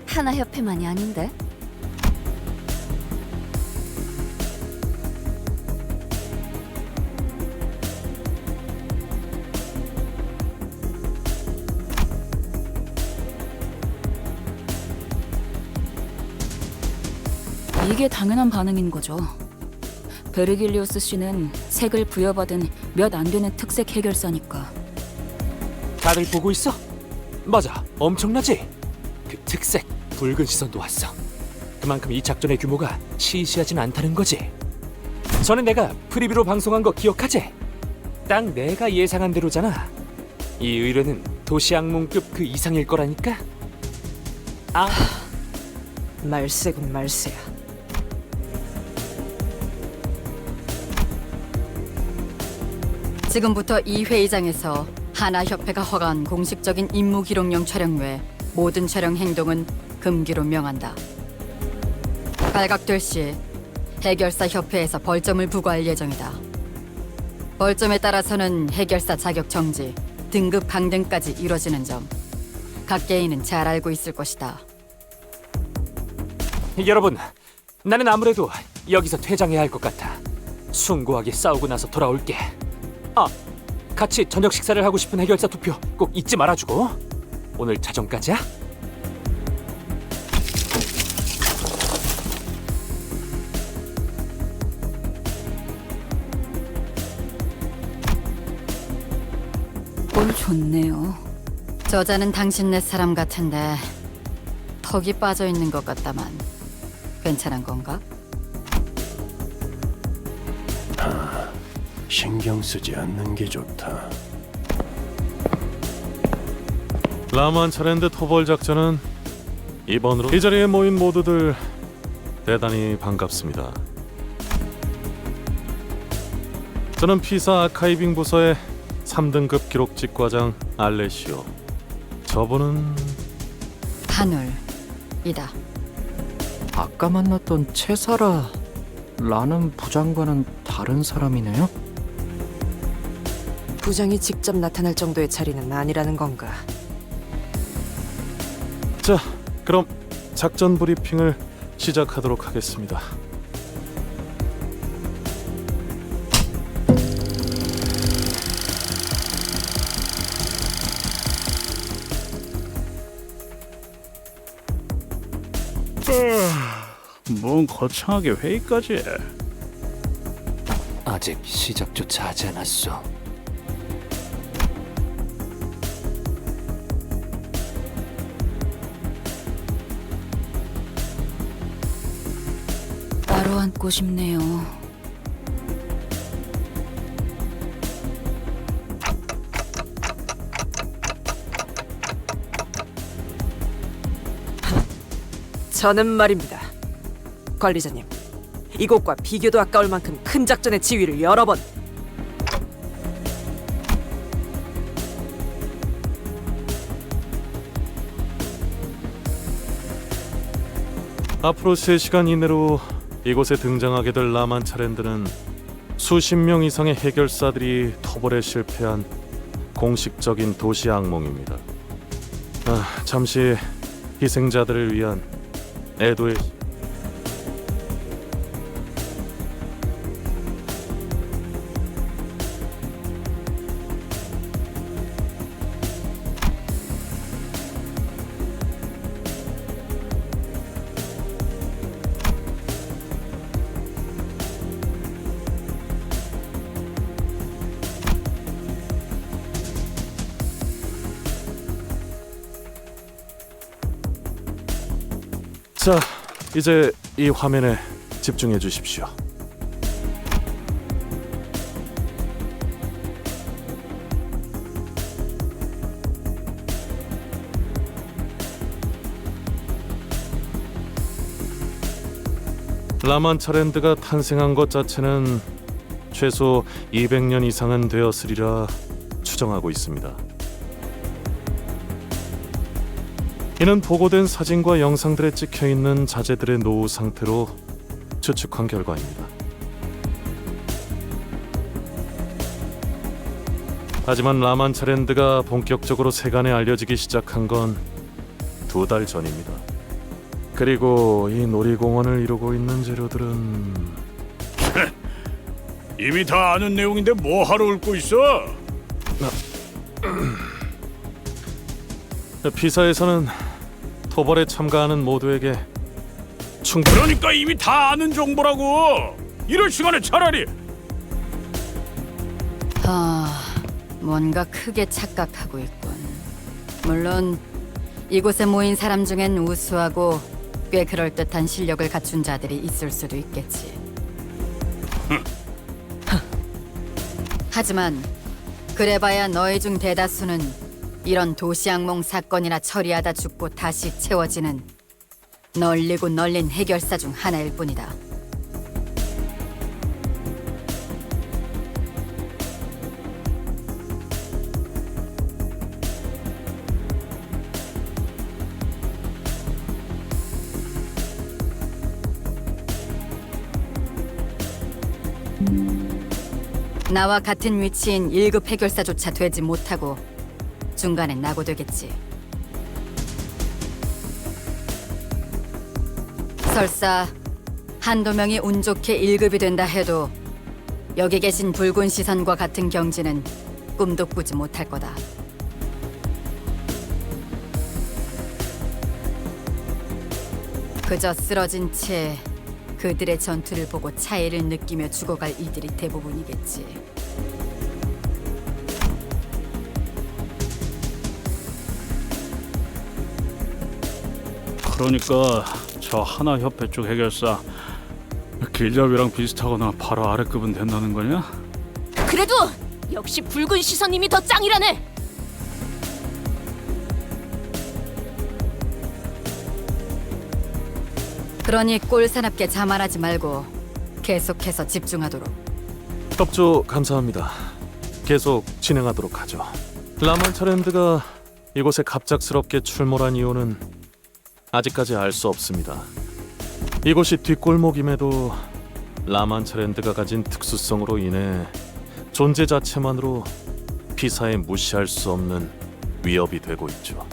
하나협회만이 아닌데. 이게 당연한 반응인 거죠. 베르길리우스 씨는 색을 부여받은 몇 안 되는 특색 해결사니까. 다들 보고 있어? 맞아, 엄청나지? 그 특색, 붉은 시선도 왔어. 그만큼 이 작전의 규모가 시시하진 않다는 거지. 전에 내가 프리뷰로 방송한 거 기억하지? 딱 내가 예상한 대로잖아. 이 의뢰는 도시 악몽급 그 이상일 거라니까. 아, 말세군 말세야. 지금부터 이 회의장에서 하나협회가 허가한 공식적인 임무 기록용 촬영 외 모든 촬영 행동은 금기로 명한다. 발각될 시 해결사 협회에서 벌점을 부과할 예정이다. 벌점에 따라서는 해결사 자격 정지, 등급 강등까지 이뤄지는 점 각 개인은 잘 알고 있을 것이다. 여러분, 나는 아무래도 여기서 퇴장해야 할 것 같아. 숭고하게 싸우고 나서 돌아올게. 아, 같이 저녁 식사를 하고 싶은 해결사 투표 꼭 잊지 말아주고. 오늘 자정까지야? 꼴 좋네요. 저자는 당신네 사람 같은데 턱이 빠져 있는 것 같다만 괜찮은 건가? 신경 쓰지 않는 게 좋다. 라만차랜드 토벌 작전은 이번으로 이 자리에 모인 모두들 대단히 반갑습니다. 저는 피사 아카이빙 부서의 3등급 기록직 과장 알레시오. 저분은 한울이다. 아까 만났던 채사라라는 부장과는 다른 사람이네요? 부장이 직접 나타날 정도의 자리는 아니라는 건가? 자, 그럼 작전 브리핑을 시작하도록 하겠습니다. 뭔 거창하게 회의까지 해. 아직 시작조차 하지 않았어. 따로 앉고 싶네요. 저는 말입니다. 관리자님, 이곳과 비교도 아까울 만큼 큰 작전의 지휘를 여러 번 앞으로 3시간 이내로 이곳에 등장하게 될 라만차랜드는 수십 명 이상의 해결사들이 토벌에 실패한 공식적인 도시 악몽입니다. 잠시 희생자들을 위한 애도의 자, 이제 이 화면에 집중해 주십시오. 라만차랜드가 탄생한 것 자체는 최소 200년 이상은 되었으리라 추정하고 있습니다. 이는 보고된 사진과 영상들에 찍혀있는 자재들의 노후 상태로 추측한 결과입니다. 하지만 라만차랜드가 본격적으로 세간에 알려지기 시작한 건 2달 전입니다. 그리고 이 놀이공원을 이루고 있는 재료들은 이미 다 아는 내용인데 뭐하러 읊고 있어? 피사에서는 토벌에 참가하는 모두에게 그러니까 이미 다 아는 정보라고. 이럴 시간에 차라리 뭔가 크게 착각하고 있군. 물론 이곳에 모인 사람 중엔 우수하고 꽤 그럴듯한 실력을 갖춘 자들이 있을 수도 있겠지. 하지만 그래봐야 너희 중 대다수는 이런 도시악몽 사건이나 처리하다 죽고 다시 채워지는 널리고 널린 해결사 중 하나일 뿐이다. 나와 같은 위치인 1급 해결사조차 되지 못하고 중간에 낙오되겠지. 설사 한두 명이 운 좋게 1급이 된다 해도 여기 계신 붉은 시선과 같은 경지는 꿈도 꾸지 못할 거다. 그저 쓰러진 채 그들의 전투를 보고 차이를 느끼며 죽어갈 이들이 대부분이겠지. 그러니까 저 하나협회 쪽 해결사 길잡이랑 비슷하거나 바로 아래급은 된다는 거냐? 그래도 역시 붉은 시선님이 더 짱이라네. 그러니 꼴사납게 자만하지 말고 계속해서 집중하도록. 협조 감사합니다. 계속 진행하도록 하죠. 라만차랜드가 이곳에 갑작스럽게 출몰한 이유는 아직까지 알 수 없습니다. 이곳이 뒷골목임에도 라만차랜드가 가진 특수성으로 인해 존재 자체만으로 피사에 무시할 수 없는 위협이 되고 있죠.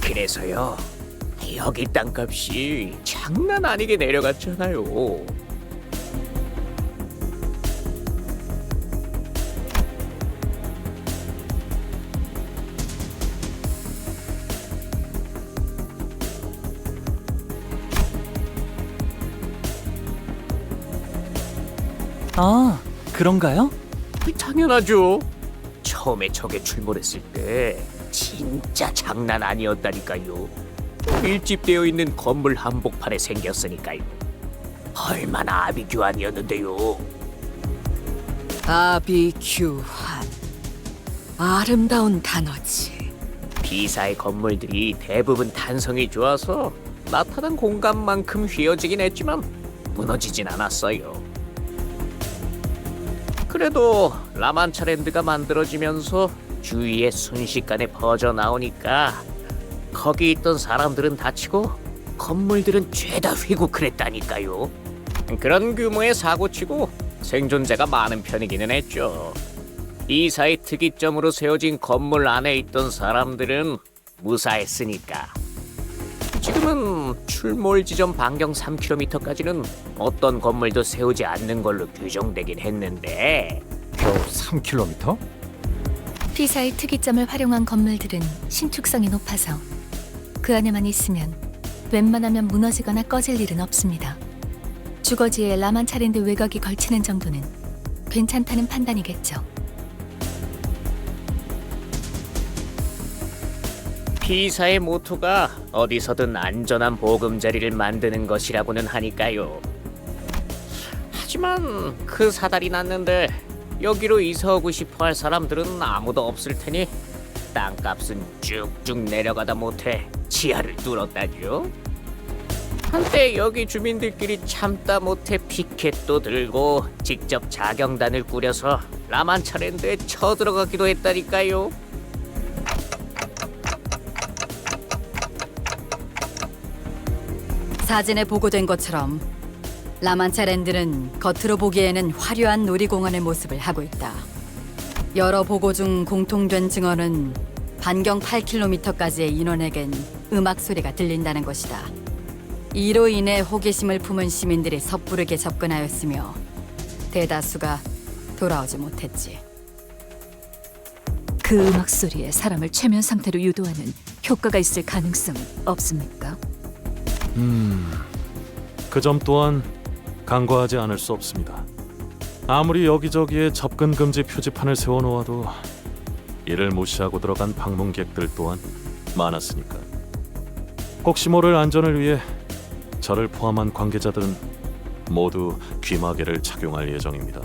그래서요. 여기 땅값이 장난 아니게 내려갔잖아요. 아, 그런가요? 당연하죠. 처음에 적에 출몰했을 때 진짜 장난 아니었다니까요. 밀집되어 있는 건물 한복판에 생겼으니까요. 얼마나 아비규환이었는데요. 아비규환. 아름다운 단어지. 비사의 건물들이 대부분 탄성이 좋아서 나타난 공간만큼 휘어지긴 했지만 무너지진 않았어요. 그래도 라만차랜드가 만들어지면서 주위에 순식간에 퍼져나오니까 거기 있던 사람들은 다치고 건물들은 죄다 휘고 그랬다니까요. 그런 규모의 사고치고 생존자가 많은 편이기는 했죠. 이사의 특이점으로 세워진 건물 안에 있던 사람들은 무사했으니까. 지금은 출몰 지점 반경 3km까지는 어떤 건물도 세우지 않는 걸로 규정되긴 했는데 겨우 3km? 피사의 특이점을 활용한 건물들은 신축성이 높아서 그 안에만 있으면 웬만하면 무너지거나 꺼질 일은 없습니다. 주거지에 라만차랜드 외곽이 걸치는 정도는 괜찮다는 판단이겠죠. 피사의 모토가 어디서든 안전한 보금자리를 만드는 것이라고는 하니까요. 하지만 그 사달이 났는데 여기로 이사 오고 싶어할 사람들은 아무도 없을 테니 땅값은 쭉쭉 내려가다 못해 지하를 뚫었다죠. 한때 여기 주민들끼리 참다 못해 피켓도 들고 직접 자경단을 꾸려서 라만차랜드에 쳐들어가기도 했다니까요. 사진에 보고된 것처럼 라만차랜드는 겉으로 보기에는 화려한 놀이공원의 모습을 하고 있다. 여러 보고 중 공통된 증언은 반경 8km까지의 인원에겐 음악 소리가 들린다는 것이다. 이로 인해 호기심을 품은 시민들이 섣부르게 접근하였으며 대다수가 돌아오지 못했지. 그 음악 소리에 사람을 최면 상태로 유도하는 효과가 있을 가능성은 없습니까? 그 점 또한 간과하지 않을 수 없습니다. 아무리 여기저기에 접근 금지 표지판을 세워놓아도 이를 무시하고 들어간 방문객들 또한 많았으니까. 혹시 모를 안전을 위해 저를 포함한 관계자들은 모두 귀마개를 착용할 예정입니다.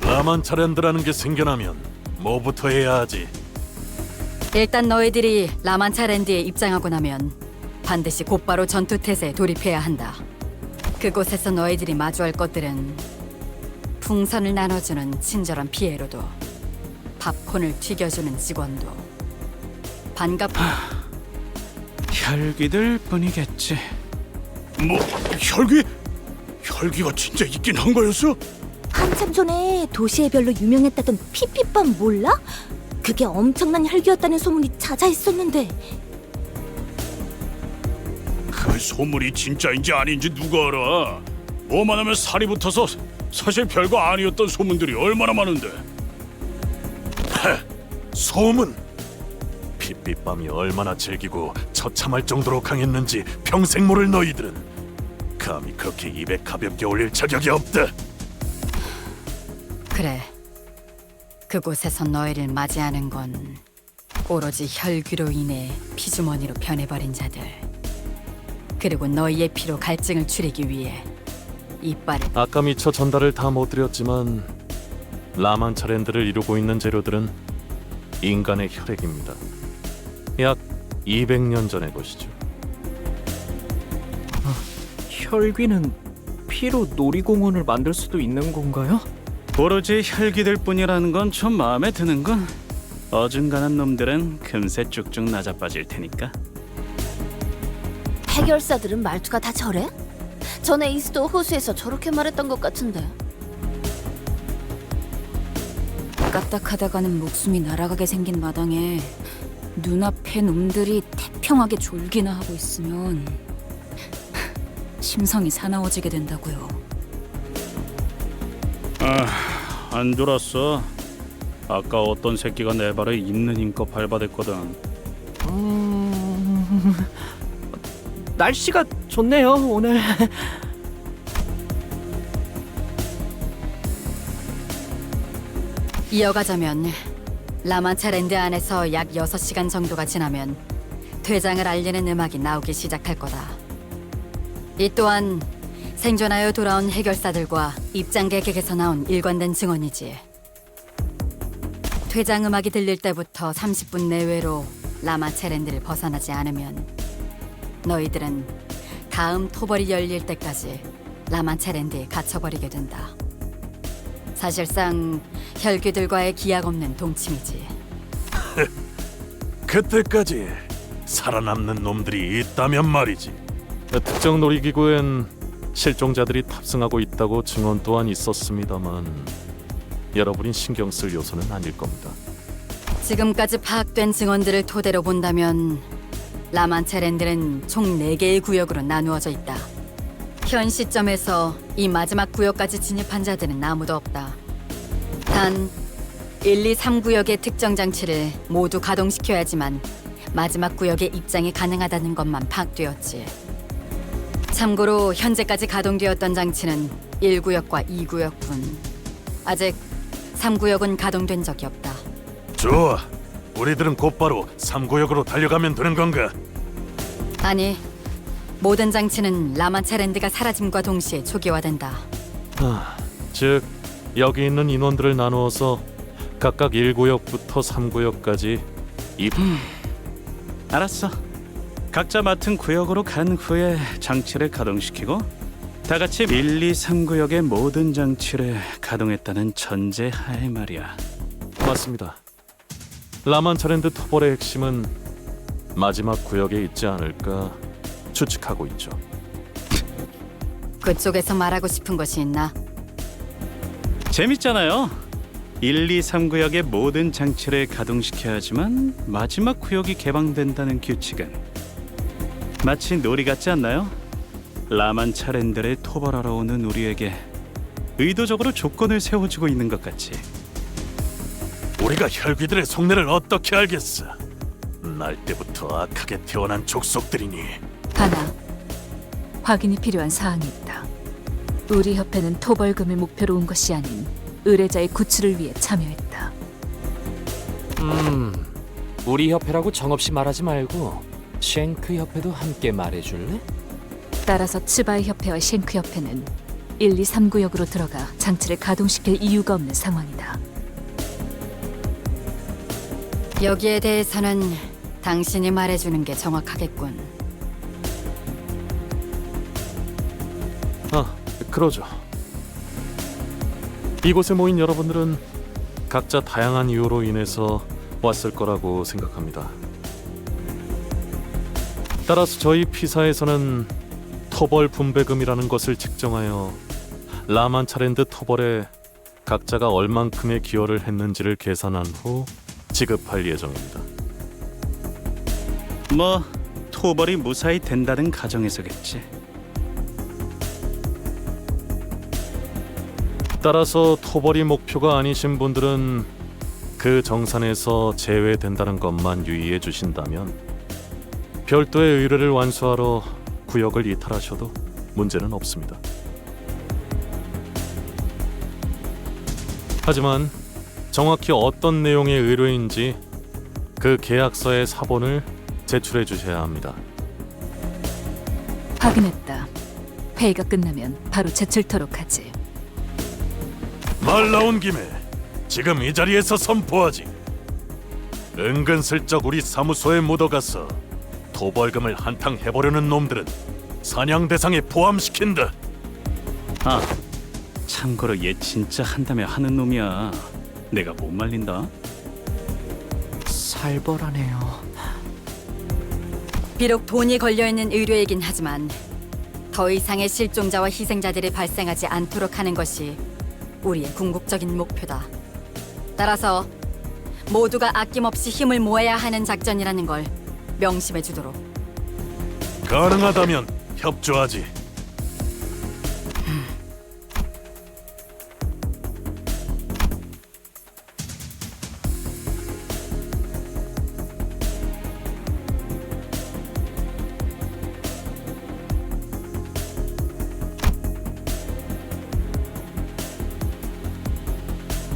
라만차랜드라는 게 생겨나면 뭐부터 해야 하지? 일단 너희들이 라만차랜드에 입장하고 나면 반드시 곧바로 전투태세에 돌입해야 한다. 그곳에서 너희들이 마주할 것들은 풍선을 나눠주는 친절한 피에로도, 팝콘을 튀겨주는 직원도, 혈귀들 뿐이겠지. 뭐 혈귀? 혈귀가 진짜 있긴 한 거였어? 한참 전에 도시의 별로 유명했다던 피피빵 몰라? 그게 엄청난 혈기였다는 소문이 자자했었는데. 그 소문이 진짜인지 아닌지 누가 알아? 뭐만 하면 살이 붙어서 사실 별거 아니었던 소문들이 얼마나 많은데. 소문! 핏빛밤이 얼마나 질기고 처참할 정도로 강했는지 평생 모를 너희들은 감히 그렇게 입에 가볍게 올릴 자격이 없다. 그래. 그곳에서 너희를 맞이하는 건 오로지 혈귀로 인해 피주머니로 변해버린 자들, 그리고 너희의 피로 갈증을 추리기 위해 이빨을 아까 미처 전달을 다 못 드렸지만 라만차랜드를 이루고 있는 재료들은 인간의 혈액입니다. 약 200년 전의 것이죠. 혈귀는 피로 놀이공원을 만들 수도 있는 건가요? 오로지 혈기들 뿐이라는 건 좀 마음에 드는군. 어중간한 놈들은 금세 쭉쭉 낮아빠질 테니까. 해결사들은 말투가 다 저래? 전에 이스도 호수에서 저렇게 말했던 것 같은데. 까딱하다가는 목숨이 날아가게 생긴 마당에 눈앞에 놈들이 태평하게 졸기나 하고 있으면 심성이 사나워지게 된다고요. 안 졸았어. 아까 어떤 새끼가 내 발에 있는 힘껏 밟아댔거든. 날씨가 좋네요, 오늘. 이어가자면 라만차랜드 안에서 약 6시간 정도가 지나면 퇴장을 알리는 음악이 나오기 시작할 거다. 이 또한 생존하여 돌아온 해결사들과 입장객에게서 나온 일관된 증언이지. 퇴장 음악이 들릴 때부터 30분 내외로 라마체랜드를 벗어나지 않으면 너희들은 다음 토벌이 열릴 때까지 라마체랜드에 갇혀버리게 된다. 사실상 혈귀들과의 기약 없는 동침이지. 그때까지 살아남는 놈들이 있다면 말이지. 특정 놀이기구엔 실종자들이 탑승하고 있다고 증언 또한 있었습니다만 여러분이 신경 쓸 요소는 아닐 겁니다. 지금까지 파악된 증언들을 토대로 본다면 라만체랜드는 총 4개의 구역으로 나누어져 있다. 현 시점에서 이 마지막 구역까지 진입한 자들은 아무도 없다. 단 1, 2, 3구역의 특정 장치를 모두 가동시켜야지만 마지막 구역에 입장이 가능하다는 것만 파악되었지. 참고로 현재까지 가동되었던 장치는 1구역과 2구역뿐. 아직 3구역은 가동된 적이 없다. 좋아. 우리들은 곧바로 3구역으로 달려가면 되는 건가? 아니, 모든 장치는 라만차랜드가 사라짐과 동시에 초기화된다. 즉 여기 있는 인원들을 나누어서 각각 1구역부터 3구역까지 알았어. 각자 맡은 구역으로 간 후에 장치를 가동시키고 다 같이 1, 2, 3구역의 모든 장치를 가동했다는 전제하에 말이야. 맞습니다. 라만차랜드 토벌의 핵심은 마지막 구역에 있지 않을까 추측하고 있죠. 그쪽에서 말하고 싶은 것이 있나? 재밌잖아요. 1, 2, 3구역의 모든 장치를 가동시켜야 하지만 마지막 구역이 개방된다는 규칙은 마치 놀이 같지 않나요? 라만차랜드를 토벌하러 오는 우리에게 의도적으로 조건을 세워주고 있는 것 같이. 우리가 혈귀들의 속내를 어떻게 알겠어? 날 때부터 악하게 태어난 족속들이니. 하나, 확인이 필요한 사항이 있다. 우리 협회는 토벌금을 목표로 온 것이 아닌 의뢰자의 구출을 위해 참여했다. 우리 협회라고 정없이 말하지 말고 쉔크 협회도 함께 말해줄래? 따라서 츠바이 협회와 쉔크 협회는 1, 2, 3구역으로 들어가 장치를 가동시킬 이유가 없는 상황이다. 여기에 대해서는 당신이 말해주는 게 정확하겠군. 그러죠. 이곳에 모인 여러분들은 각자 다양한 이유로 인해서 왔을 거라고 생각합니다. 따라서 저희 피사에서는 토벌 분배금이라는 것을 측정하여 라만차랜드 토벌에 각자가 얼만큼의 기여를 했는지를 계산한 후 지급할 예정입니다. 뭐 토벌이 무사히 된다는 가정에서겠지. 따라서 토벌이 목표가 아니신 분들은 그 정산에서 제외된다는 것만 유의해 주신다면 별도의 의뢰를 완수하러 구역을 이탈하셔도 문제는 없습니다. 하지만 정확히 어떤 내용의 의뢰인지 그 계약서의 사본을 제출해 주셔야 합니다. 확인했다. 회의가 끝나면 바로 제출토록 하지. 말 나온 김에 지금 이 자리에서 선포하지. 은근슬쩍 우리 사무소에 묻어가서 토벌금을 한탕 해보려는 놈들은 사냥 대상에 포함시킨다. 아, 참고로 얘 진짜 한다며 하는 놈이야. 내가 못 말린다. 살벌하네요. 비록 돈이 걸려있는 의뢰이긴 하지만 더 이상의 실종자와 희생자들이 발생하지 않도록 하는 것이 우리의 궁극적인 목표다. 따라서 모두가 아낌없이 힘을 모아야 하는 작전이라는 걸 명심해 주도록. 가능하다면 협조하지.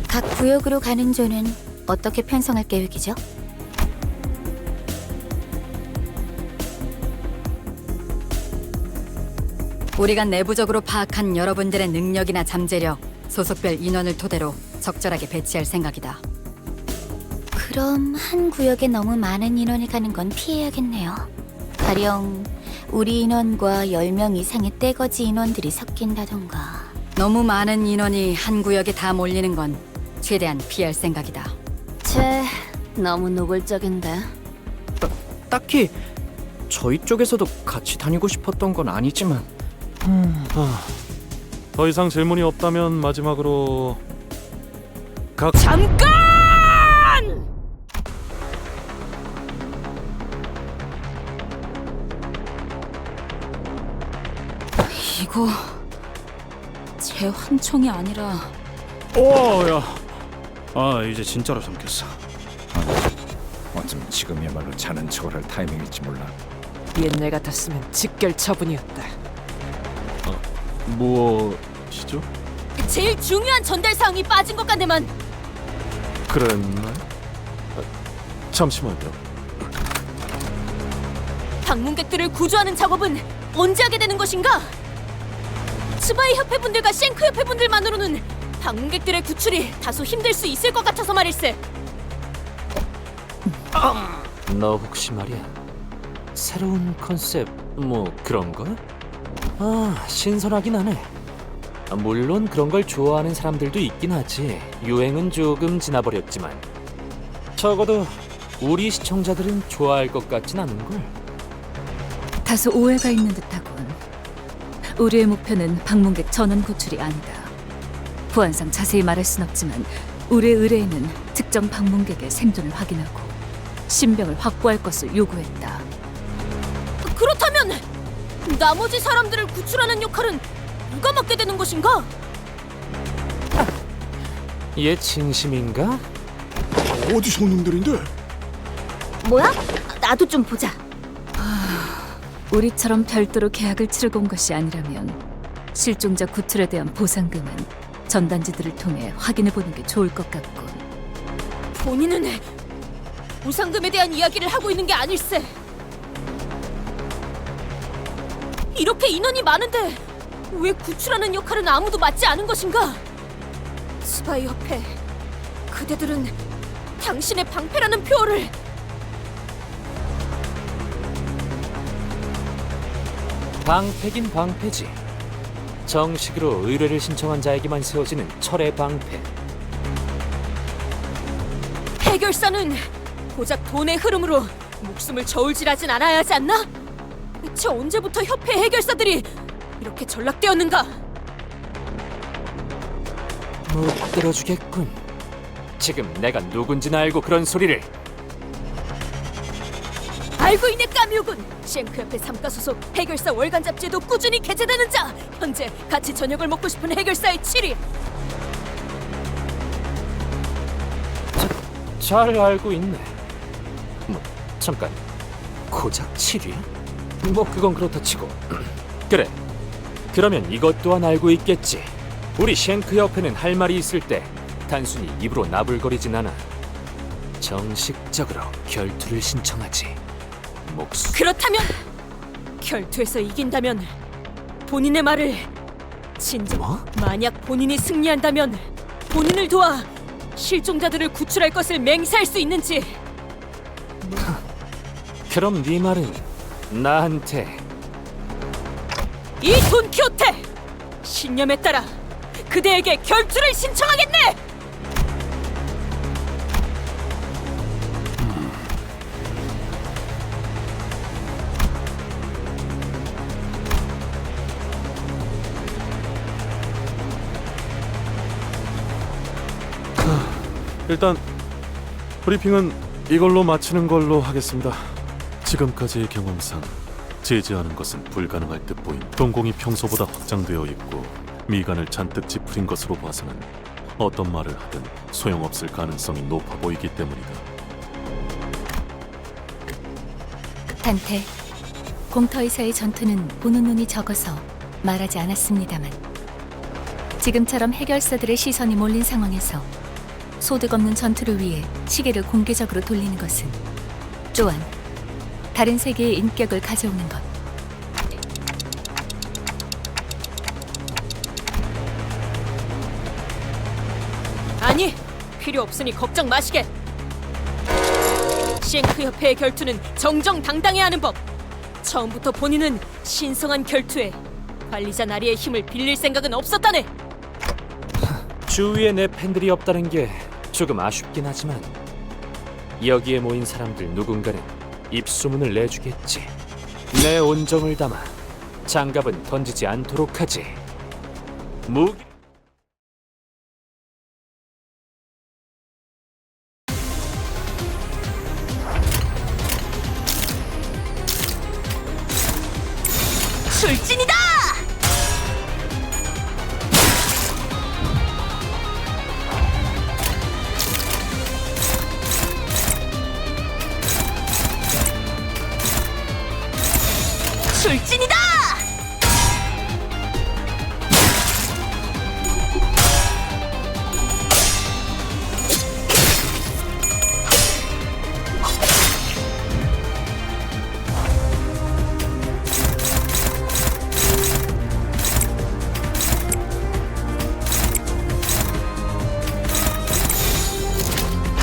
각 구역으로 가는 조는 어떻게 편성할 계획이죠? 우리가 내부적으로 파악한 여러분들의 능력이나 잠재력, 소속별 인원을 토대로 적절하게 배치할 생각이다. 그럼 한 구역에 너무 많은 인원이 가는 건 피해야겠네요. 가령 우리 인원과 10명 이상의 떼거지 인원들이 섞인다던가. 너무 많은 인원이 한 구역에 다 몰리는 건 최대한 피할 생각이다. 너무 노골적인데. 딱히 저희 쪽에서도 같이 다니고 싶었던 건 아니지만. 더 이상 질문이 없다면 마지막으로 잠깐! 이거 제 환청이 아니라. 오야. 아 이제 진짜로 삼켰어. 어쩜 지금이야말로 자는 척을 할 타이밍일지 몰라. 옛날 같았으면 직결 처분이었다. 무엇이죠? 제일 중요한 전달 사항이 빠진 것 같네만. 그랬나? 잠시만요. 방문객들을 구조하는 작업은 언제 하게 되는 것인가? 스바이 협회분들과 쉔크 협회분들만으로는 방문객들의 구출이 다소 힘들 수 있을 것 같아서 말일세. 너 혹시 말이야 새로운 컨셉 뭐 그런 거? 아 신선하긴 하네. 물론 그런 걸 좋아하는 사람들도 있긴 하지. 유행은 조금 지나버렸지만 적어도 우리 시청자들은 좋아할 것 같진 않은걸. 다소 오해가 있는 듯하군. 우리의 목표는 방문객 전원 구출이 아니다. 보안상 자세히 말할 순 없지만 우리의 의뢰인은 특정 방문객의 생존을 확인하고 신병을 확보할 것을 요구했다. 그렇다면 나머지 사람들을 구출하는 역할은 누가 맡게 되는 것인가? 얘 진심인가? 어디서 온 놈들인데? 뭐야? 나도 좀 보자. 우리처럼 별도로 계약을 치르고 온 것이 아니라면 실종자 구출에 대한 보상금은 전단지들을 통해 확인해보는 게 좋을 것 같군. 본인은 보상금에 대한 이야기를 하고 있는 게 아닐세. 이렇게 인원이 많은데 왜 구출하는 역할은 아무도 맡지 않은 것인가? 스바이 협회, 그대들은 당신의 방패라는 표어를 방패긴 방패지. 정식으로 의뢰를 신청한 자에게만 세워지는 철의 방패. 해결사는 고작 돈의 흐름으로 목숨을 저울질하진 않아야 하지 않나? 대체 언제부터 협회 해결사들이 이렇게 전락되었는가? 못 들어주겠군. 지금 내가 누군지는 알고 그런 소리를. 알고 있네 까미우군. 쉔크협회 3가 소속 해결사 월간 잡지에도 꾸준히 게재되는 자. 현재 같이 저녁을 먹고 싶은 해결사의 7위. 잘 알고 있네. 뭐 잠깐, 고작 7위? 뭐 그건 그렇다 치고. 그래, 그러면 이것 또한 알고 있겠지. 우리 쉔크 협회는 할 말이 있을 때 단순히 입으로 나불거리진 않아. 정식적으로 결투를 신청하지. 목숨. 그렇다면 결투에서 이긴다면 본인의 말을 진정. 뭐? 만약 본인이 승리한다면 본인을 도와 실종자들을 구출할 것을 맹세할 수 있는지. 그럼 네 말은 나한테. 이 돈키호테! 신념에 따라 그대에게 결투를 신청하겠네! 일단 브리핑은 이걸로 마치는 걸로 하겠습니다. 지금까지의 경험상 제지하는 것은 불가능할 듯 보인. 동공이 평소보다 확장되어 있고 미간을 잔뜩 찌푸린 것으로 봐서는 어떤 말을 하든 소용없을 가능성이 높아 보이기 때문이다. 단테, 공터에서의 전투는 보는 눈이 적어서 말하지 않았습니다만 지금처럼 해결사들의 시선이 몰린 상황에서 소득 없는 전투를 위해 시계를 공개적으로 돌리는 것은 또한 다른 세계의 인격을 가져오는 것. 아니, 필요 없으니 걱정 마시게. 쉔크 협회의 결투는 정정당당해야 하는 법. 처음부터 본인은 신성한 결투에 관리자 나리의 힘을 빌릴 생각은 없었다네. 주위에 내 팬들이 없다는 게 조금 아쉽긴 하지만 여기에 모인 사람들 누군가는 입소문을 내주겠지. 내 온정을 담아 장갑은 던지지 않도록 하지. 무기. 출진이다! 출진이다!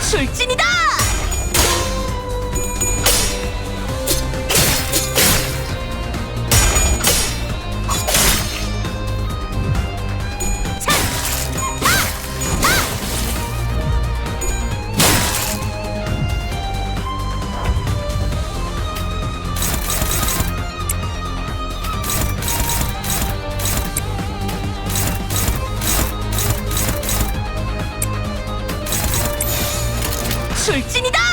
출진이다! 출진이다!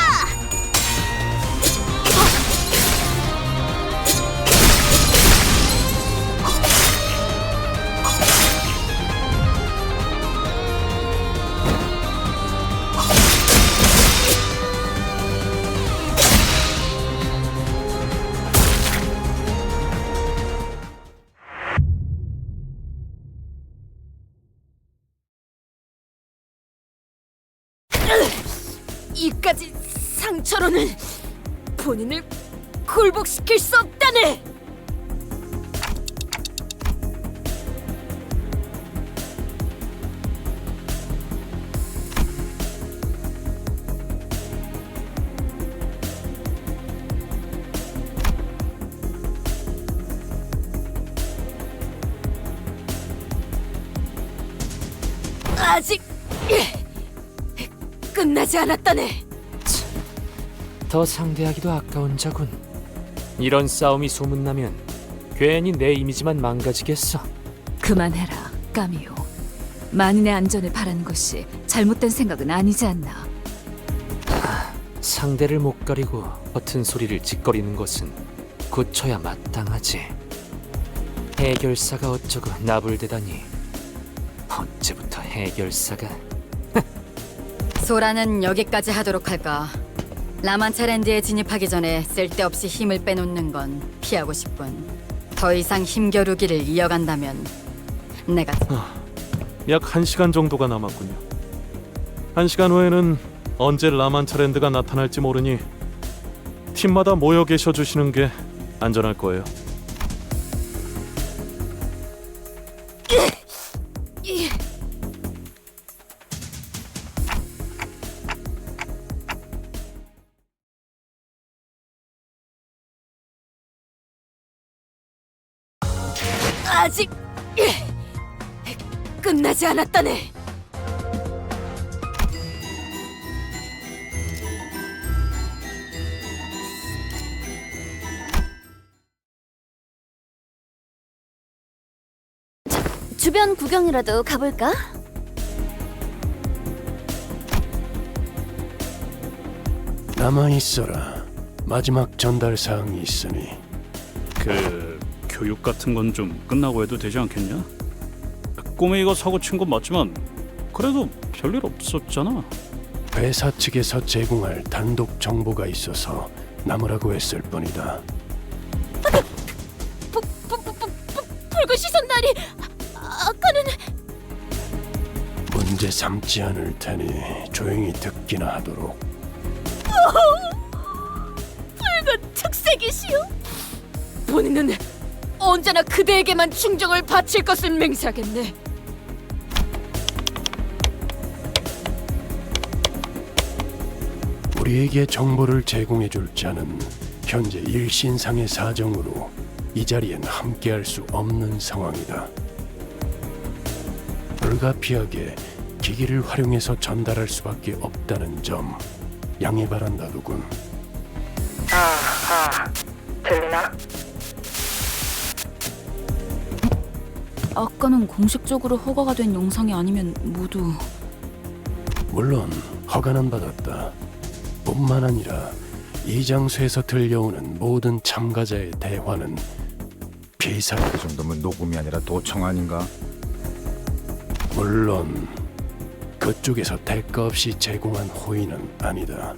이까지 상처로는 본인을 굴복시킬 수 없다네. 아직 끝나지 않았다네. 더 상대하기도 아까운 자군. 이런 싸움이 소문나면 괜히 내 이미지만 망가지겠어. 그만해라, 까미오. 만인의 안전을 바라는 것이 잘못된 생각은 아니지 않나. 상대를 못 가리고 버튼 소리를 짓거리는 것은 고쳐야 마땅하지. 해결사가 어쩌고 나불대다니. 언제부터 해결사가? 소라는 여기까지 하도록 할까? 라만차랜드에 진입하기 전에 쓸데없이 힘을 빼놓는 건 피하고 싶군. 더 이상 힘겨루기를 이어간다면 내가 약 1시간 정도가 남았군요. 1시간 후에는 언제 라만차랜드가 나타날지 모르니 팀마다 모여 계셔 주시는 게 안전할 거예요. 아직 끝나지 않았다네. 주변 구경이라도 가볼까? 남아있어라. 마지막 전달 사항이 있으니. 그 교육 같은 건 좀 끝나고 해도 되지 않겠냐? 꼬맹이가 사고 친 건 맞지만 그래도 별일 없었잖아. 회사 측에서 제공할 단독 정보가 있어서 남으라고 했을 뿐이다. 붉은 시선 날이 아까는 문제 삼지 않을 테니 조용히 듣기나 하도록. 붉은 특색이시오. 본인은 언제나 그대에게만 충정을 바칠 것을 맹세하겠네. 우리에게 정보를 제공해줄 자는 현재 일신상의 사정으로 이 자리엔 함께할 수 없는 상황이다. 불가피하게 기기를 활용해서 전달할 수밖에 없다는 점 양해 바란다더군. 들리나? 아까는 공식적으로 허가가 된 영상이 아니면 모두 물론 허가는 받았다. 뿐만 아니라 이 장소에서 들려오는 모든 참가자의 대화는 비사. 그 정도면 녹음이 아니라 도청 아닌가? 물론 그쪽에서 대가 없이 제공한 호의는 아니다.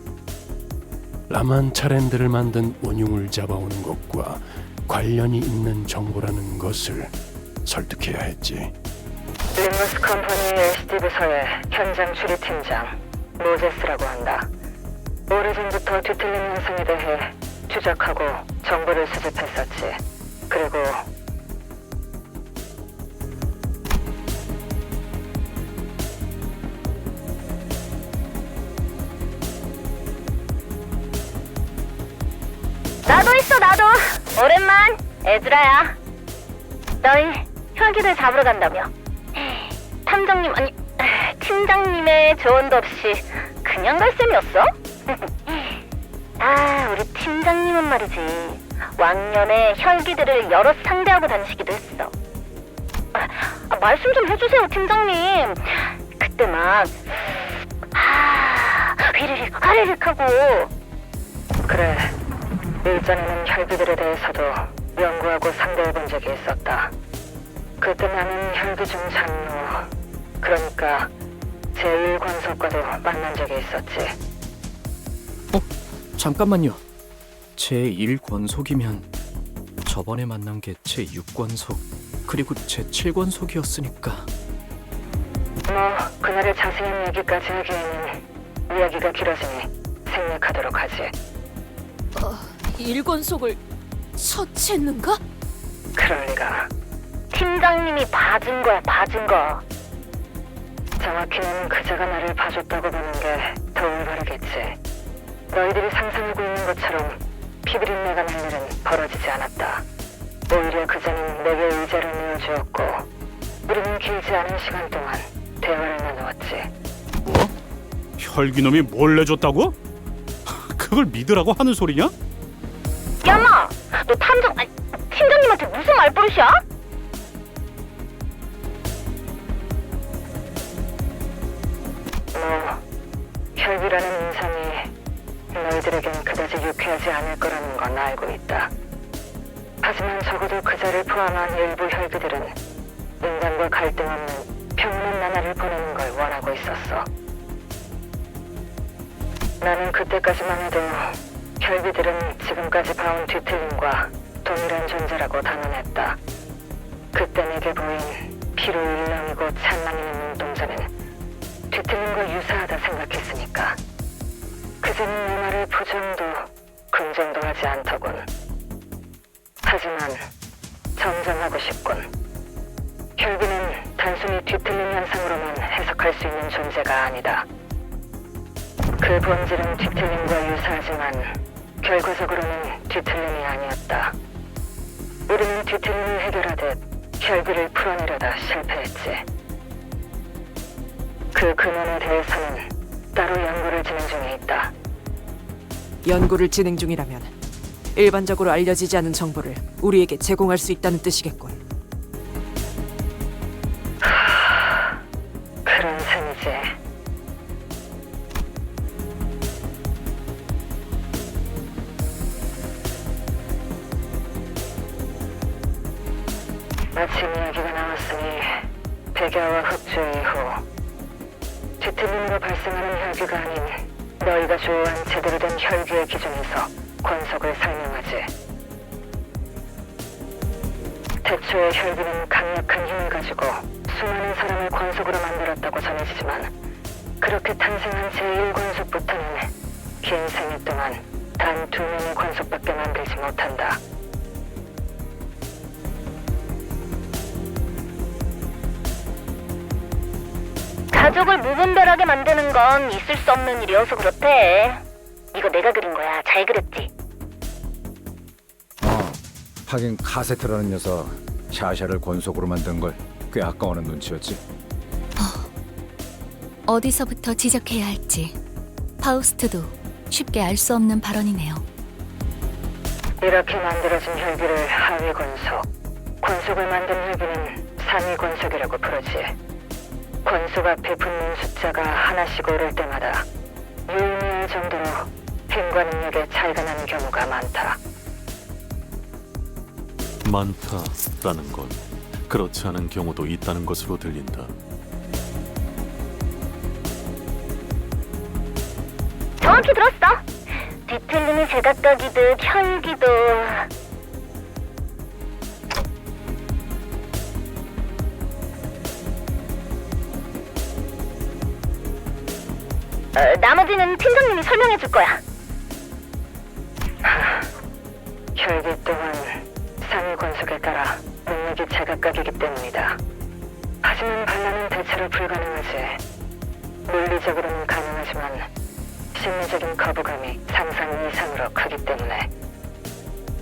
라만차랜드를 만든 원흉을 잡아오는 것과 관련이 있는 정보라는 것을 설득해야 했지. 림버스 컴퍼니 LCD 부서의 현장 추리팀장 모제스라고 한다. 오래전부터 뒤틀린 현상에 대해 추적하고 정보를 수집했었지. 그리고 나도 있어, 나도. 오랜만. 에즈라야. 너희 혈기들 잡으러 간다며. 탐정님, 아니 팀장님의 조언도 없이 그냥 갈 셈이었어? 아, 우리 팀장님은 말이지, 왕년에 혈기들을 여럿 상대하고 다니시기도 했어. 말씀 좀 해주세요, 팀장님. 그때 막 휘리릭 화리릭 하고. 그래, 일전에는 혈기들에 대해서도 연구하고 상대해본 적이 있었다. 그때 나는 혈기 중 장로, 그러니까 제1권속과도 만난 적이 있었지. 잠깐만요. 제1권속이면 저번에 만난 게 제6권속, 그리고 제7권속이었으니까. 뭐 그날의 자세한 얘기까지 하기에는 이야기가 길어지니 생략하도록 하지. 1권속을 처치했는가? 그럴 리가. 팀장님이 봐준 거야, 봐준 거. 정확히는 그자가 나를 봐줬다고 보는 게 더 올바르겠지. 너희들이 상상하고 있는 것처럼 피비린내가 날 일은 벌어지지 않았다. 오히려 그자는 내게 의자를 내어주었고 우리는 길지 않은 시간 동안 대화를 나눴다. 내놓았지. 뭐? 혈기놈이 몰래 줬다고? 그걸 믿으라고 하는 소리냐? 야마, 너 팀장님한테 무슨 말버릇이야? 혈기라는 인상이 너희들에겐 그다지 유쾌하지 않을 거라는 건 알고 있다. 하지만 적어도 그자를 포함한 일부 혈기들은 인간과 갈등 없는 평온한 나날을 보내는 걸 원하고 있었어. 나는 그때까지만 해도 혈기들은 지금까지 봐온 뒤틀림과 동일한 존재라고 단언했다. 그때 내게 보인 피로 일렁이고 찬란히는 눈동자는 뒤틀림과 유사하다 생각했으니까 그제는 내 말을 부정도 긍정도 하지 않더군. 하지만 정정하고 싶군. 혈기는 단순히 뒤틀림 현상으로만 해석할 수 있는 존재가 아니다. 그 본질은 뒤틀림과 유사하지만 결과적으로는 뒤틀림이 아니었다. 우리는 뒤틀림을 해결하듯 혈기를 풀어내려다 실패했지. 그 근원에 대해서는 따로 연구를 진행 중에 있다. 연구를 진행 중이라면 일반적으로 알려지지 않은 정보를 우리에게 제공할 수 있다는 뜻이겠군. 그런 셈이지. 마침 이야기가 나왔으니 백야와 흑주 이후 뒤틀림으로 발생하는 혈기가 아닌 너희가 조어한 제대로 된 혈기의 기준에서 권속을 설명하지. 태초에 혈기는 강력한 힘을 가지고 수많은 사람을 권속으로 만들었다고 전해지지만 그렇게 탄생한 제1권속부터는 긴 생애 동안 단 2명의 권속밖에 만들지 못한다. 가족을 무분별하게 만드는 건 있을 수 없는 일이어서 그렇대. 이거 내가 그린 거야. 잘 그렸지? 하긴 카세트라는 녀석 샤샤를 권속으로 만든 걸 꽤 아까워하는 눈치였지. 어디서부터 지적해야 할지 파우스트도 쉽게 알 수 없는 발언이네요. 이렇게 만들어진 혈기를 하위 권속, 권속을 만든 혈기는 상위 권속이라고 부르지. 권속 앞에 붙는 숫자가 하나씩 오를 때마다 유의미할 정도로 힘과 능력의 차이가 나는 경우가 많다. 많다라는 건 그렇지 않은 경우도 있다는 것으로 들린다. 정확히 들었어. 뒤틀림이 제각각이듯 혈기도 나머지는 팀장님이 설명해 줄 거야. 혈기 또한 상위 권속에 따라 능력이 제각각이기 때문이다. 하지만 반란은 대체로 불가능하지. 물리적으로는 가능하지만 심리적인 거부감이 상상 이상으로 크기 때문에.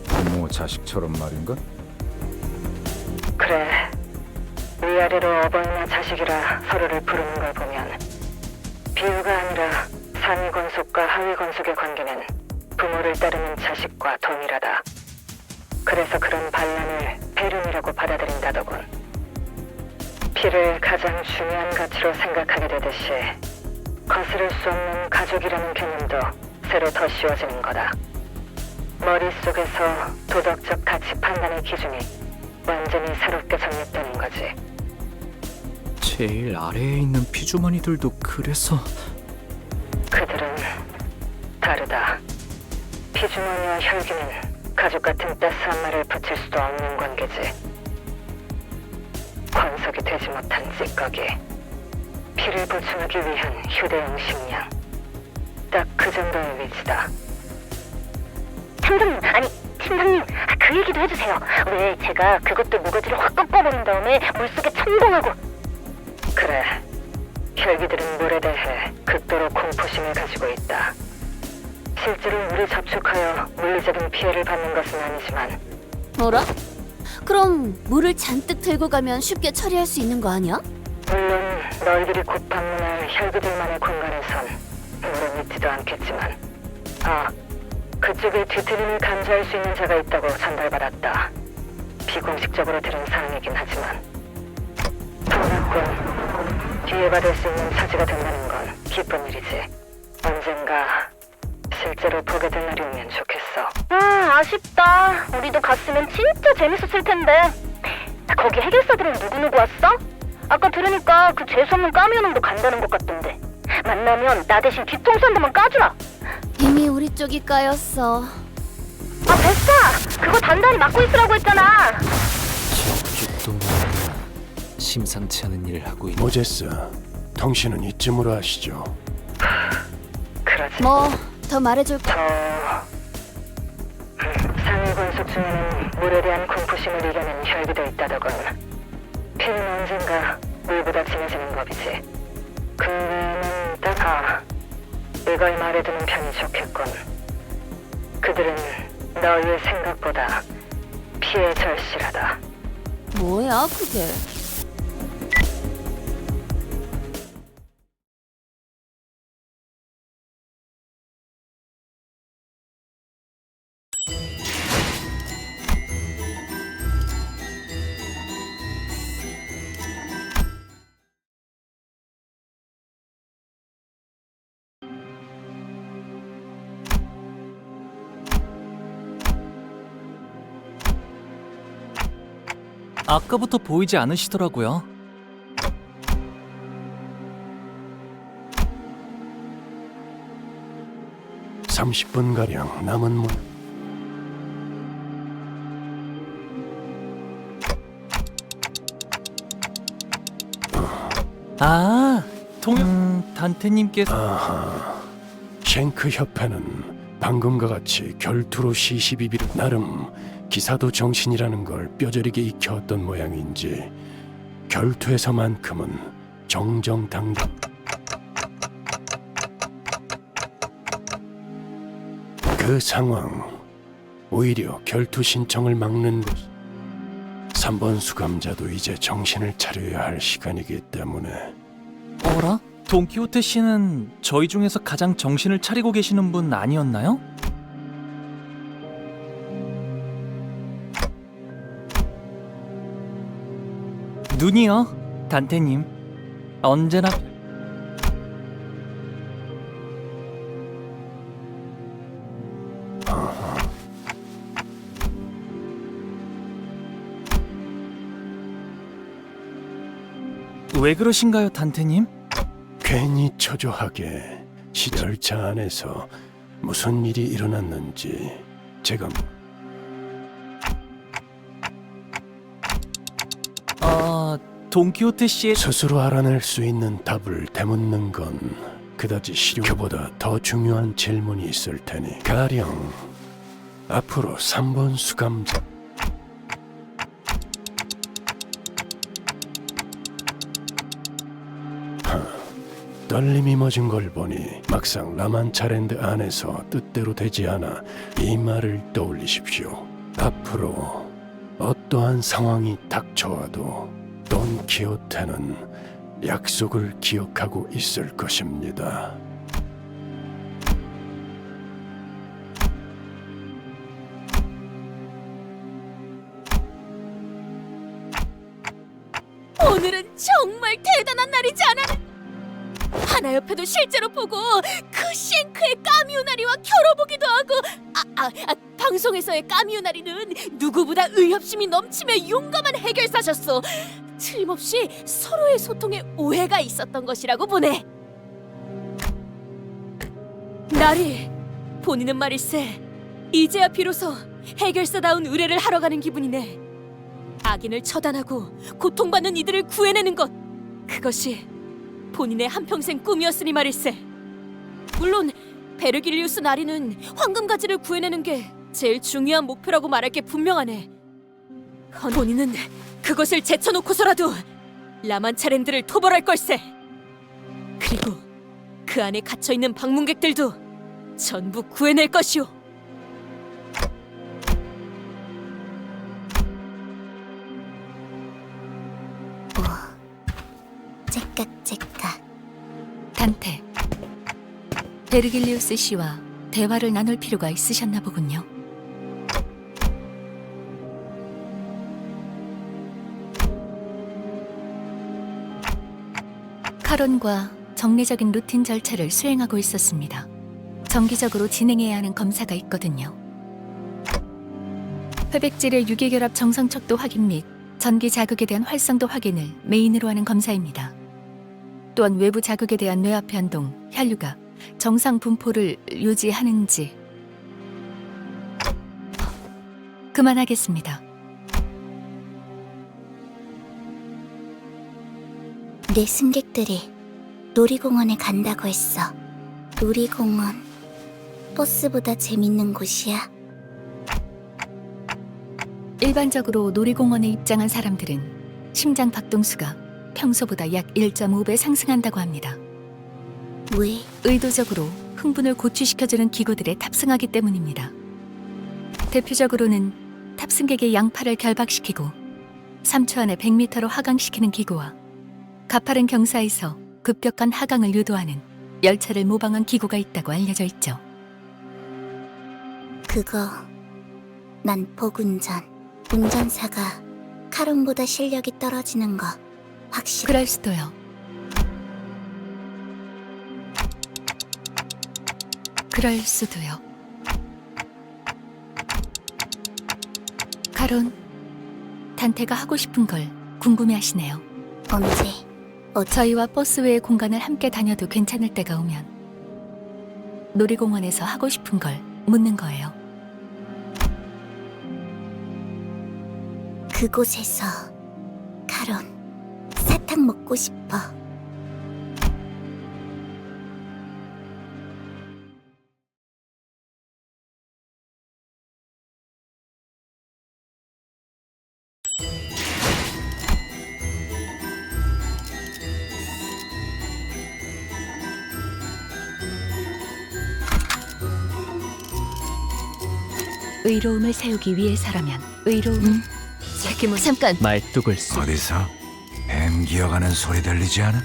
부모 자식처럼 말인가? 그래. 위아래로 어버이나 자식이라 서로를 부르는 걸 보면 비유가 아니라 상위 권속과 하위 권속의 관계는 부모를 따르는 자식과 동일하다. 그래서 그런 반란을 배륜이라고 받아들인다더군. 피를 가장 중요한 가치로 생각하게 되듯이 거스를 수 없는 가족이라는 개념도 새로 더 씌워지는 거다. 머릿속에서 도덕적 가치 판단의 기준이 완전히 새롭게 정립되는 거지. 제일 아래에 있는 피주머니들도 그래서 그들은 다르다. 피주머니와 혈기는 가족 같은 따스한 말을 붙일 수도 없는 관계지. 권속이 되지 못한 찌꺼기. 피를 보충하기 위한 휴대용 식량. 딱 그 정도의 위치다. 팀장님, 아니 팀장님, 그 얘기도 해주세요. 왜 제가 그것들 무거지를 확 꺾어버린 다음에 물속에 첨벙하고. 그래, 혈기들은 물에 대해 극도로 공포심을 가지고 있다. 실제로 물에 접촉하여 물리적인 피해를 받는 것은 아니지만. 뭐라? 그럼 물을 잔뜩 들고 가면 쉽게 처리할 수 있는 거 아니야? 물론 너희들이 곧 방문할 혈그들만의 공간에선 물론 있지도 않겠지만 그쪽에 뒤틀림을 감지할 수 있는 자가 있다고 전달받았다. 비공식적으로 들은 사항이긴 하지만 반갑군. 뒤에 받을 수 있는 차지가 된다는 건 기쁜 일이지. 언젠가 실제로 보게 될 날이 오면 좋겠어. 아쉽다. 우리도 갔으면 진짜 재밌었을 텐데. 거기 해결사들은 누구 왔어? 아까 들으니까 그 재수없는 까미오놈도 간다는 것 같던데. 만나면 나 대신 뒤통수 한 번만 까주라. 이미 우리 쪽이 까였어. 됐어. 그거 단단히 막고 있으라고 했잖아. 저쪽도 말이야. 심상치 않은 일을 하고 있는. 모제스, 당신은 이쯤으로 하시죠. 그러지. 뭐 더 말해줄까? 상위 권속 중에는 물에 대한 공포심을 이겨낸 혈기도 있다더군. 피는 언젠가 물보다 진해지는 법이지. 그 외에는 이걸 말해두는 편이 좋겠군. 그들은 너희의 생각보다 피에 절실하다. 뭐야 그게? 아까부터 보이지 않으시더라고요. (30분) 가량 남은 문. 단테님께서. 아하. 쉔크 협회는 방금과 같이 결투로 시시비비를 나름 기사도 정신이라는 걸 뼈저리게 익혀왔던 모양인지 결투에서만큼은 정정당당. 그 상황, 오히려 결투 신청을 막는 곳. 3번 수감자도 이제 정신을 차려야 할 시간이기 때문에. 어라? 돈키호테 씨는 저희 중에서 가장 정신을 차리고 계시는 분 아니었나요? 눈이요, 단테님. 언제나. 왜 그러신가요, 단테님? 괜히 초조하게 열차 안에서 무슨 일이 일어났는지 제가 돈키호테 씨의 스스로 알아낼 수 있는 답을 되묻는 건 그다지 그보다 더 중요한 질문이 있을 테니 가령 앞으로 3번 수감자 떨림이 멎은 걸 보니 막상 라만차랜드 안에서 뜻대로 되지 않아 이 말을 떠올리십시오. 앞으로 어떠한 상황이 닥쳐와도 돈키호테는 약속을 기억하고 있을 것입니다. 오늘은 정말 대단한 날이지 않아? 하나 옆에도 실제로 보고 그 쉔크의 까미우나리와 겨뤄보기도 하고 방송에서의 까미우나리는 누구보다 의협심이 넘치며 용감한 해결사셨어. 틀림없이 서로의 소통에 오해가 있었던 것이라고 보네. 나리, 본인은 말일세 이제야 비로소 해결사다운 의뢰를 하러 가는 기분이네. 악인을 처단하고 고통받는 이들을 구해내는 것, 그것이 본인의 한평생 꿈이었으니 말일세. 물론 베르길리우스 나리는 황금가지를 구해내는 게 제일 중요한 목표라고 말할 게 분명하네. 본인은 그것을 제쳐놓고서라도 라만차랜드를 토벌할 걸세. 그리고 그 안에 갇혀있는 방문객들도 전부 구해낼 것이오. 째깍째깍. 단테, 베르길리우스 씨와 대화를 나눌 필요가 있으셨나 보군요. 카론과 정례적인 루틴 절차를 수행하고 있었습니다. 정기적으로 진행해야 하는 검사가 있거든요. 회백질의 유기결합 정상 척도 확인 및 전기 자극에 대한 활성도 확인을 메인으로 하는 검사입니다. 또한 외부 자극에 대한 뇌압 변동, 혈류가 정상 분포를 유지하는지. 그만하겠습니다. 내 승객들이 놀이공원에 간다고 했어. 놀이공원, 버스보다 재밌는 곳이야. 일반적으로 놀이공원에 입장한 사람들은 심장 박동수가 평소보다 약 1.5배 상승한다고 합니다. 왜? 의도적으로 흥분을 고취시켜주는 기구들에 탑승하기 때문입니다. 대표적으로는 탑승객의 양팔을 결박시키고 3초 안에 100m로 하강시키는 기구와 가파른 경사에서 급격한 하강을 유도하는 열차를 모방한 기구가 있다고 알려져 있죠. 그거 난 폭운전. 운전사가 카론보다 실력이 떨어지는 거 확실해. 그럴 수도요. 그럴 수도요. 카론, 단테가 하고 싶은 걸 궁금해하시네요. 언제? 저희와 버스 외의 공간을 함께 다녀도 괜찮을 때가 오면 놀이공원에서 하고 싶은 걸 묻는 거예요. 그곳에서 카론, 사탕 먹고 싶어. 의로움을 세우기 위해서라면 의로움. 잠깐. 말뚝을 쏘. 어디서 뱀 기어가는 소리 들리지 않아?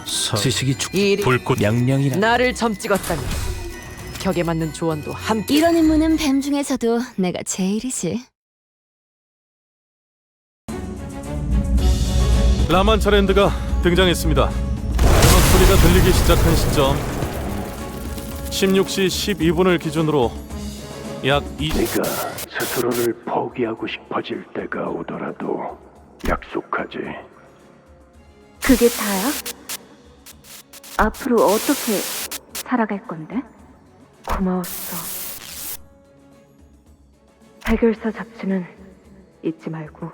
지식이 축 일이 불꽃 명령이라. 나를 점찍었다니. 격에 맞는 조언도 함께. 이런 임무는 뱀 중에서도 내가 제일이지. 라만차랜드가 등장했습니다. 음악 소리가 들리기 시작한 시점 16시 12분을 기준으로 약 네가 스스로를 포기하고 싶어질 때가 오더라도 약속하지. 그게 다야? 앞으로 어떻게 살아갈 건데? 고마웠어. 해결사 잡지는 잊지 말고.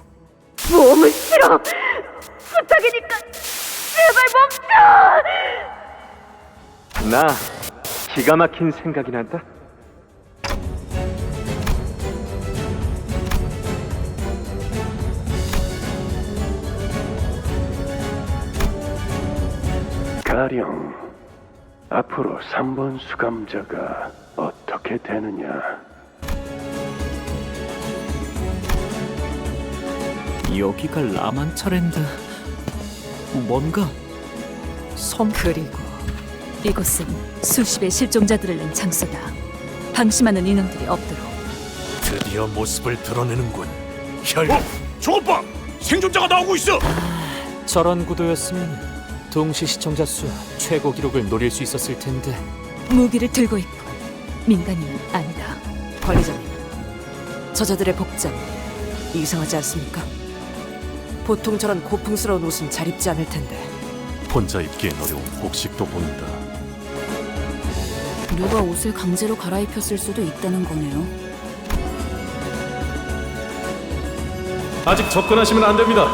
모험을 싫어! 부탁이니까 제발 멈춰! 나 기가 막힌 생각이 난다. 가령 앞으로 3번 수감자가 어떻게 되느냐. 여기가 라만차랜드. 뭔가 그리고 이곳은 수십의 실종자들을 낸 장소다. 방심하는 인원들이 없도록. 드디어 모습을 드러내는군. 혈. 저것 봐! 생존자가 나오고 있어! 저런 구도였으면 동시 시청자 수 최고 기록을 노릴 수 있었을 텐데. 무기를 들고 있고 민간인은 아니다. 관리자님, 저자들의 복장 이상하지 않습니까? 보통 저런 고풍스러운 옷은 잘 입지 않을 텐데. 혼자 입기엔 어려운 복식도 보인다. 누가 옷을 강제로 갈아입혔을 수도 있다는 거네요. 아직 접근하시면 안 됩니다.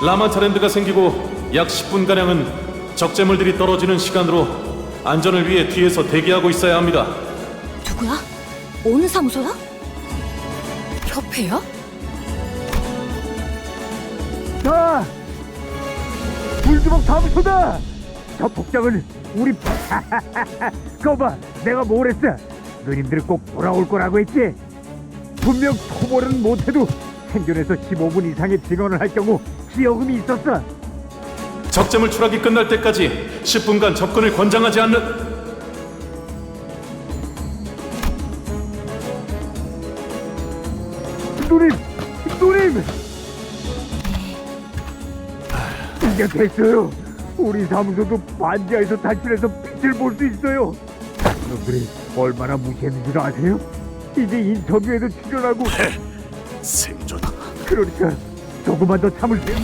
라만차랜드가 생기고 약 10분가량은 적재물들이 떨어지는 시간으로 안전을 위해 뒤에서 대기하고 있어야 합니다. 누구야? 어느 사무소야? 협회야? 자! 불주먹 사무소다! 저 복장은 우리 거봐, 내가 뭘 했어? 누님들 꼭 돌아올 거라고 했지? 분명 토벌은 못해도 생존해서 15분 이상의 증언을 할 경우 지역금이 있었어. 적재물 추락이 끝날 때까지 10분간 접근을 권장하지 않는... 누님! 이제 됐어요. 우리 사무소도 반지하에서 탈출해서 빛을 볼 수 있어요. 놈들이 얼마나 무시했는지도 아세요? 이제 인터뷰에도 출연하고. 생존. 그러니까 조금만 더 참으세요.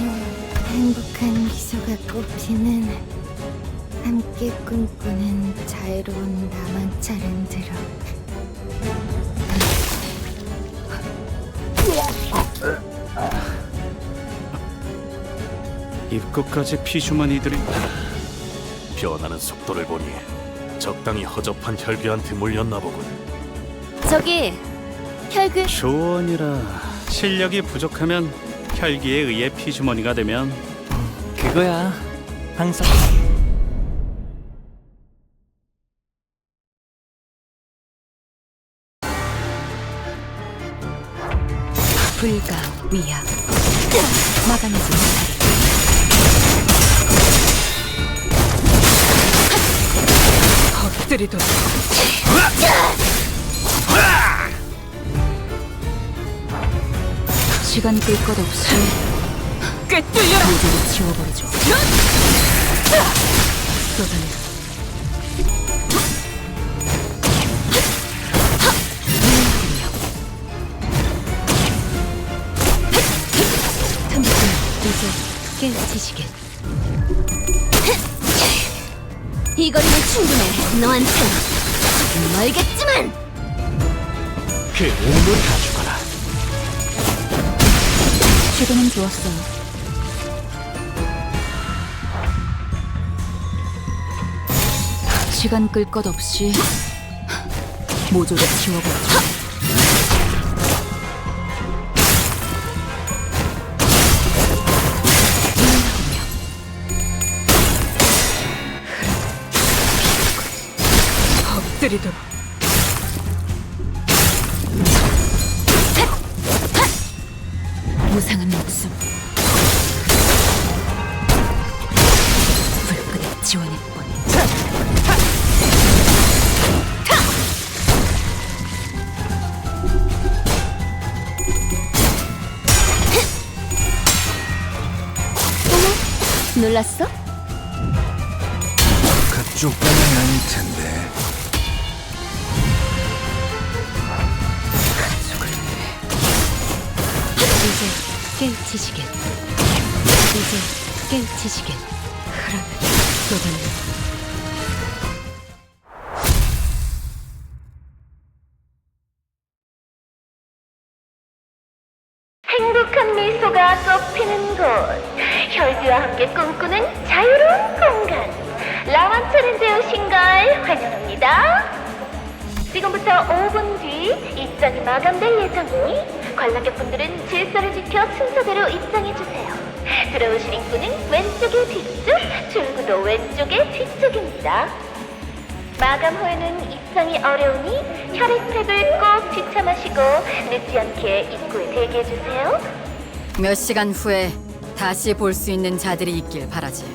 행복한 미소가 꽃피는 함께 꿈꾸는 자유로운 나만차는 들어. 입구까지 피주머니들이. 변하는 속도를 보니 적당히 허접한 혈귀한테 물렸나 보군. 저기 혈귀 조언이라 실력이 부족하면 혈기에 의해 피주머니가 되면 그거야. 항상 불가 위야 마감하지 못하리. 엎드리도록. 시간 끌 것 없이 꿰뚫려라. 모조리 지워버리죠. 쏟아내. 이제 깨우치시길. 이 거리는 충분해. 너한텐 조금 멀겠지만. 그 몸을 다 죽어라. 최근은 좋았어요. 시간 끌 것 없이 모조리 지워버리죠. 엎드리도록. 무상한 목숨 불끈에 지원일 뿐. 놀랐어? 그쪽 방향 아닐 텐데. 이제 깨우치시길. 이제 깨우치시길. 그러면 쏟아내. 행복한 미소가 꽃피는 곳, 혈기와 함께 꿈꾸는 자유로운 공간, 라완차랜드에 오신 걸 환영합니다. 지금부터 5분 뒤 입장이 마감될 예정이니 관람객분들은 질서를 지켜 순서대로 입장해주세요. 들어오신 입구는 왼쪽의 뒤쪽, 출구도 왼쪽의 뒤쪽입니다. 마감 후에는 입장이 어려우니 혈액팩을 꼭 지참하시고 늦지 않게 입구에 대기해주세요. 몇 시간 후에 다시 볼 수 있는 자들이 있길 바라지.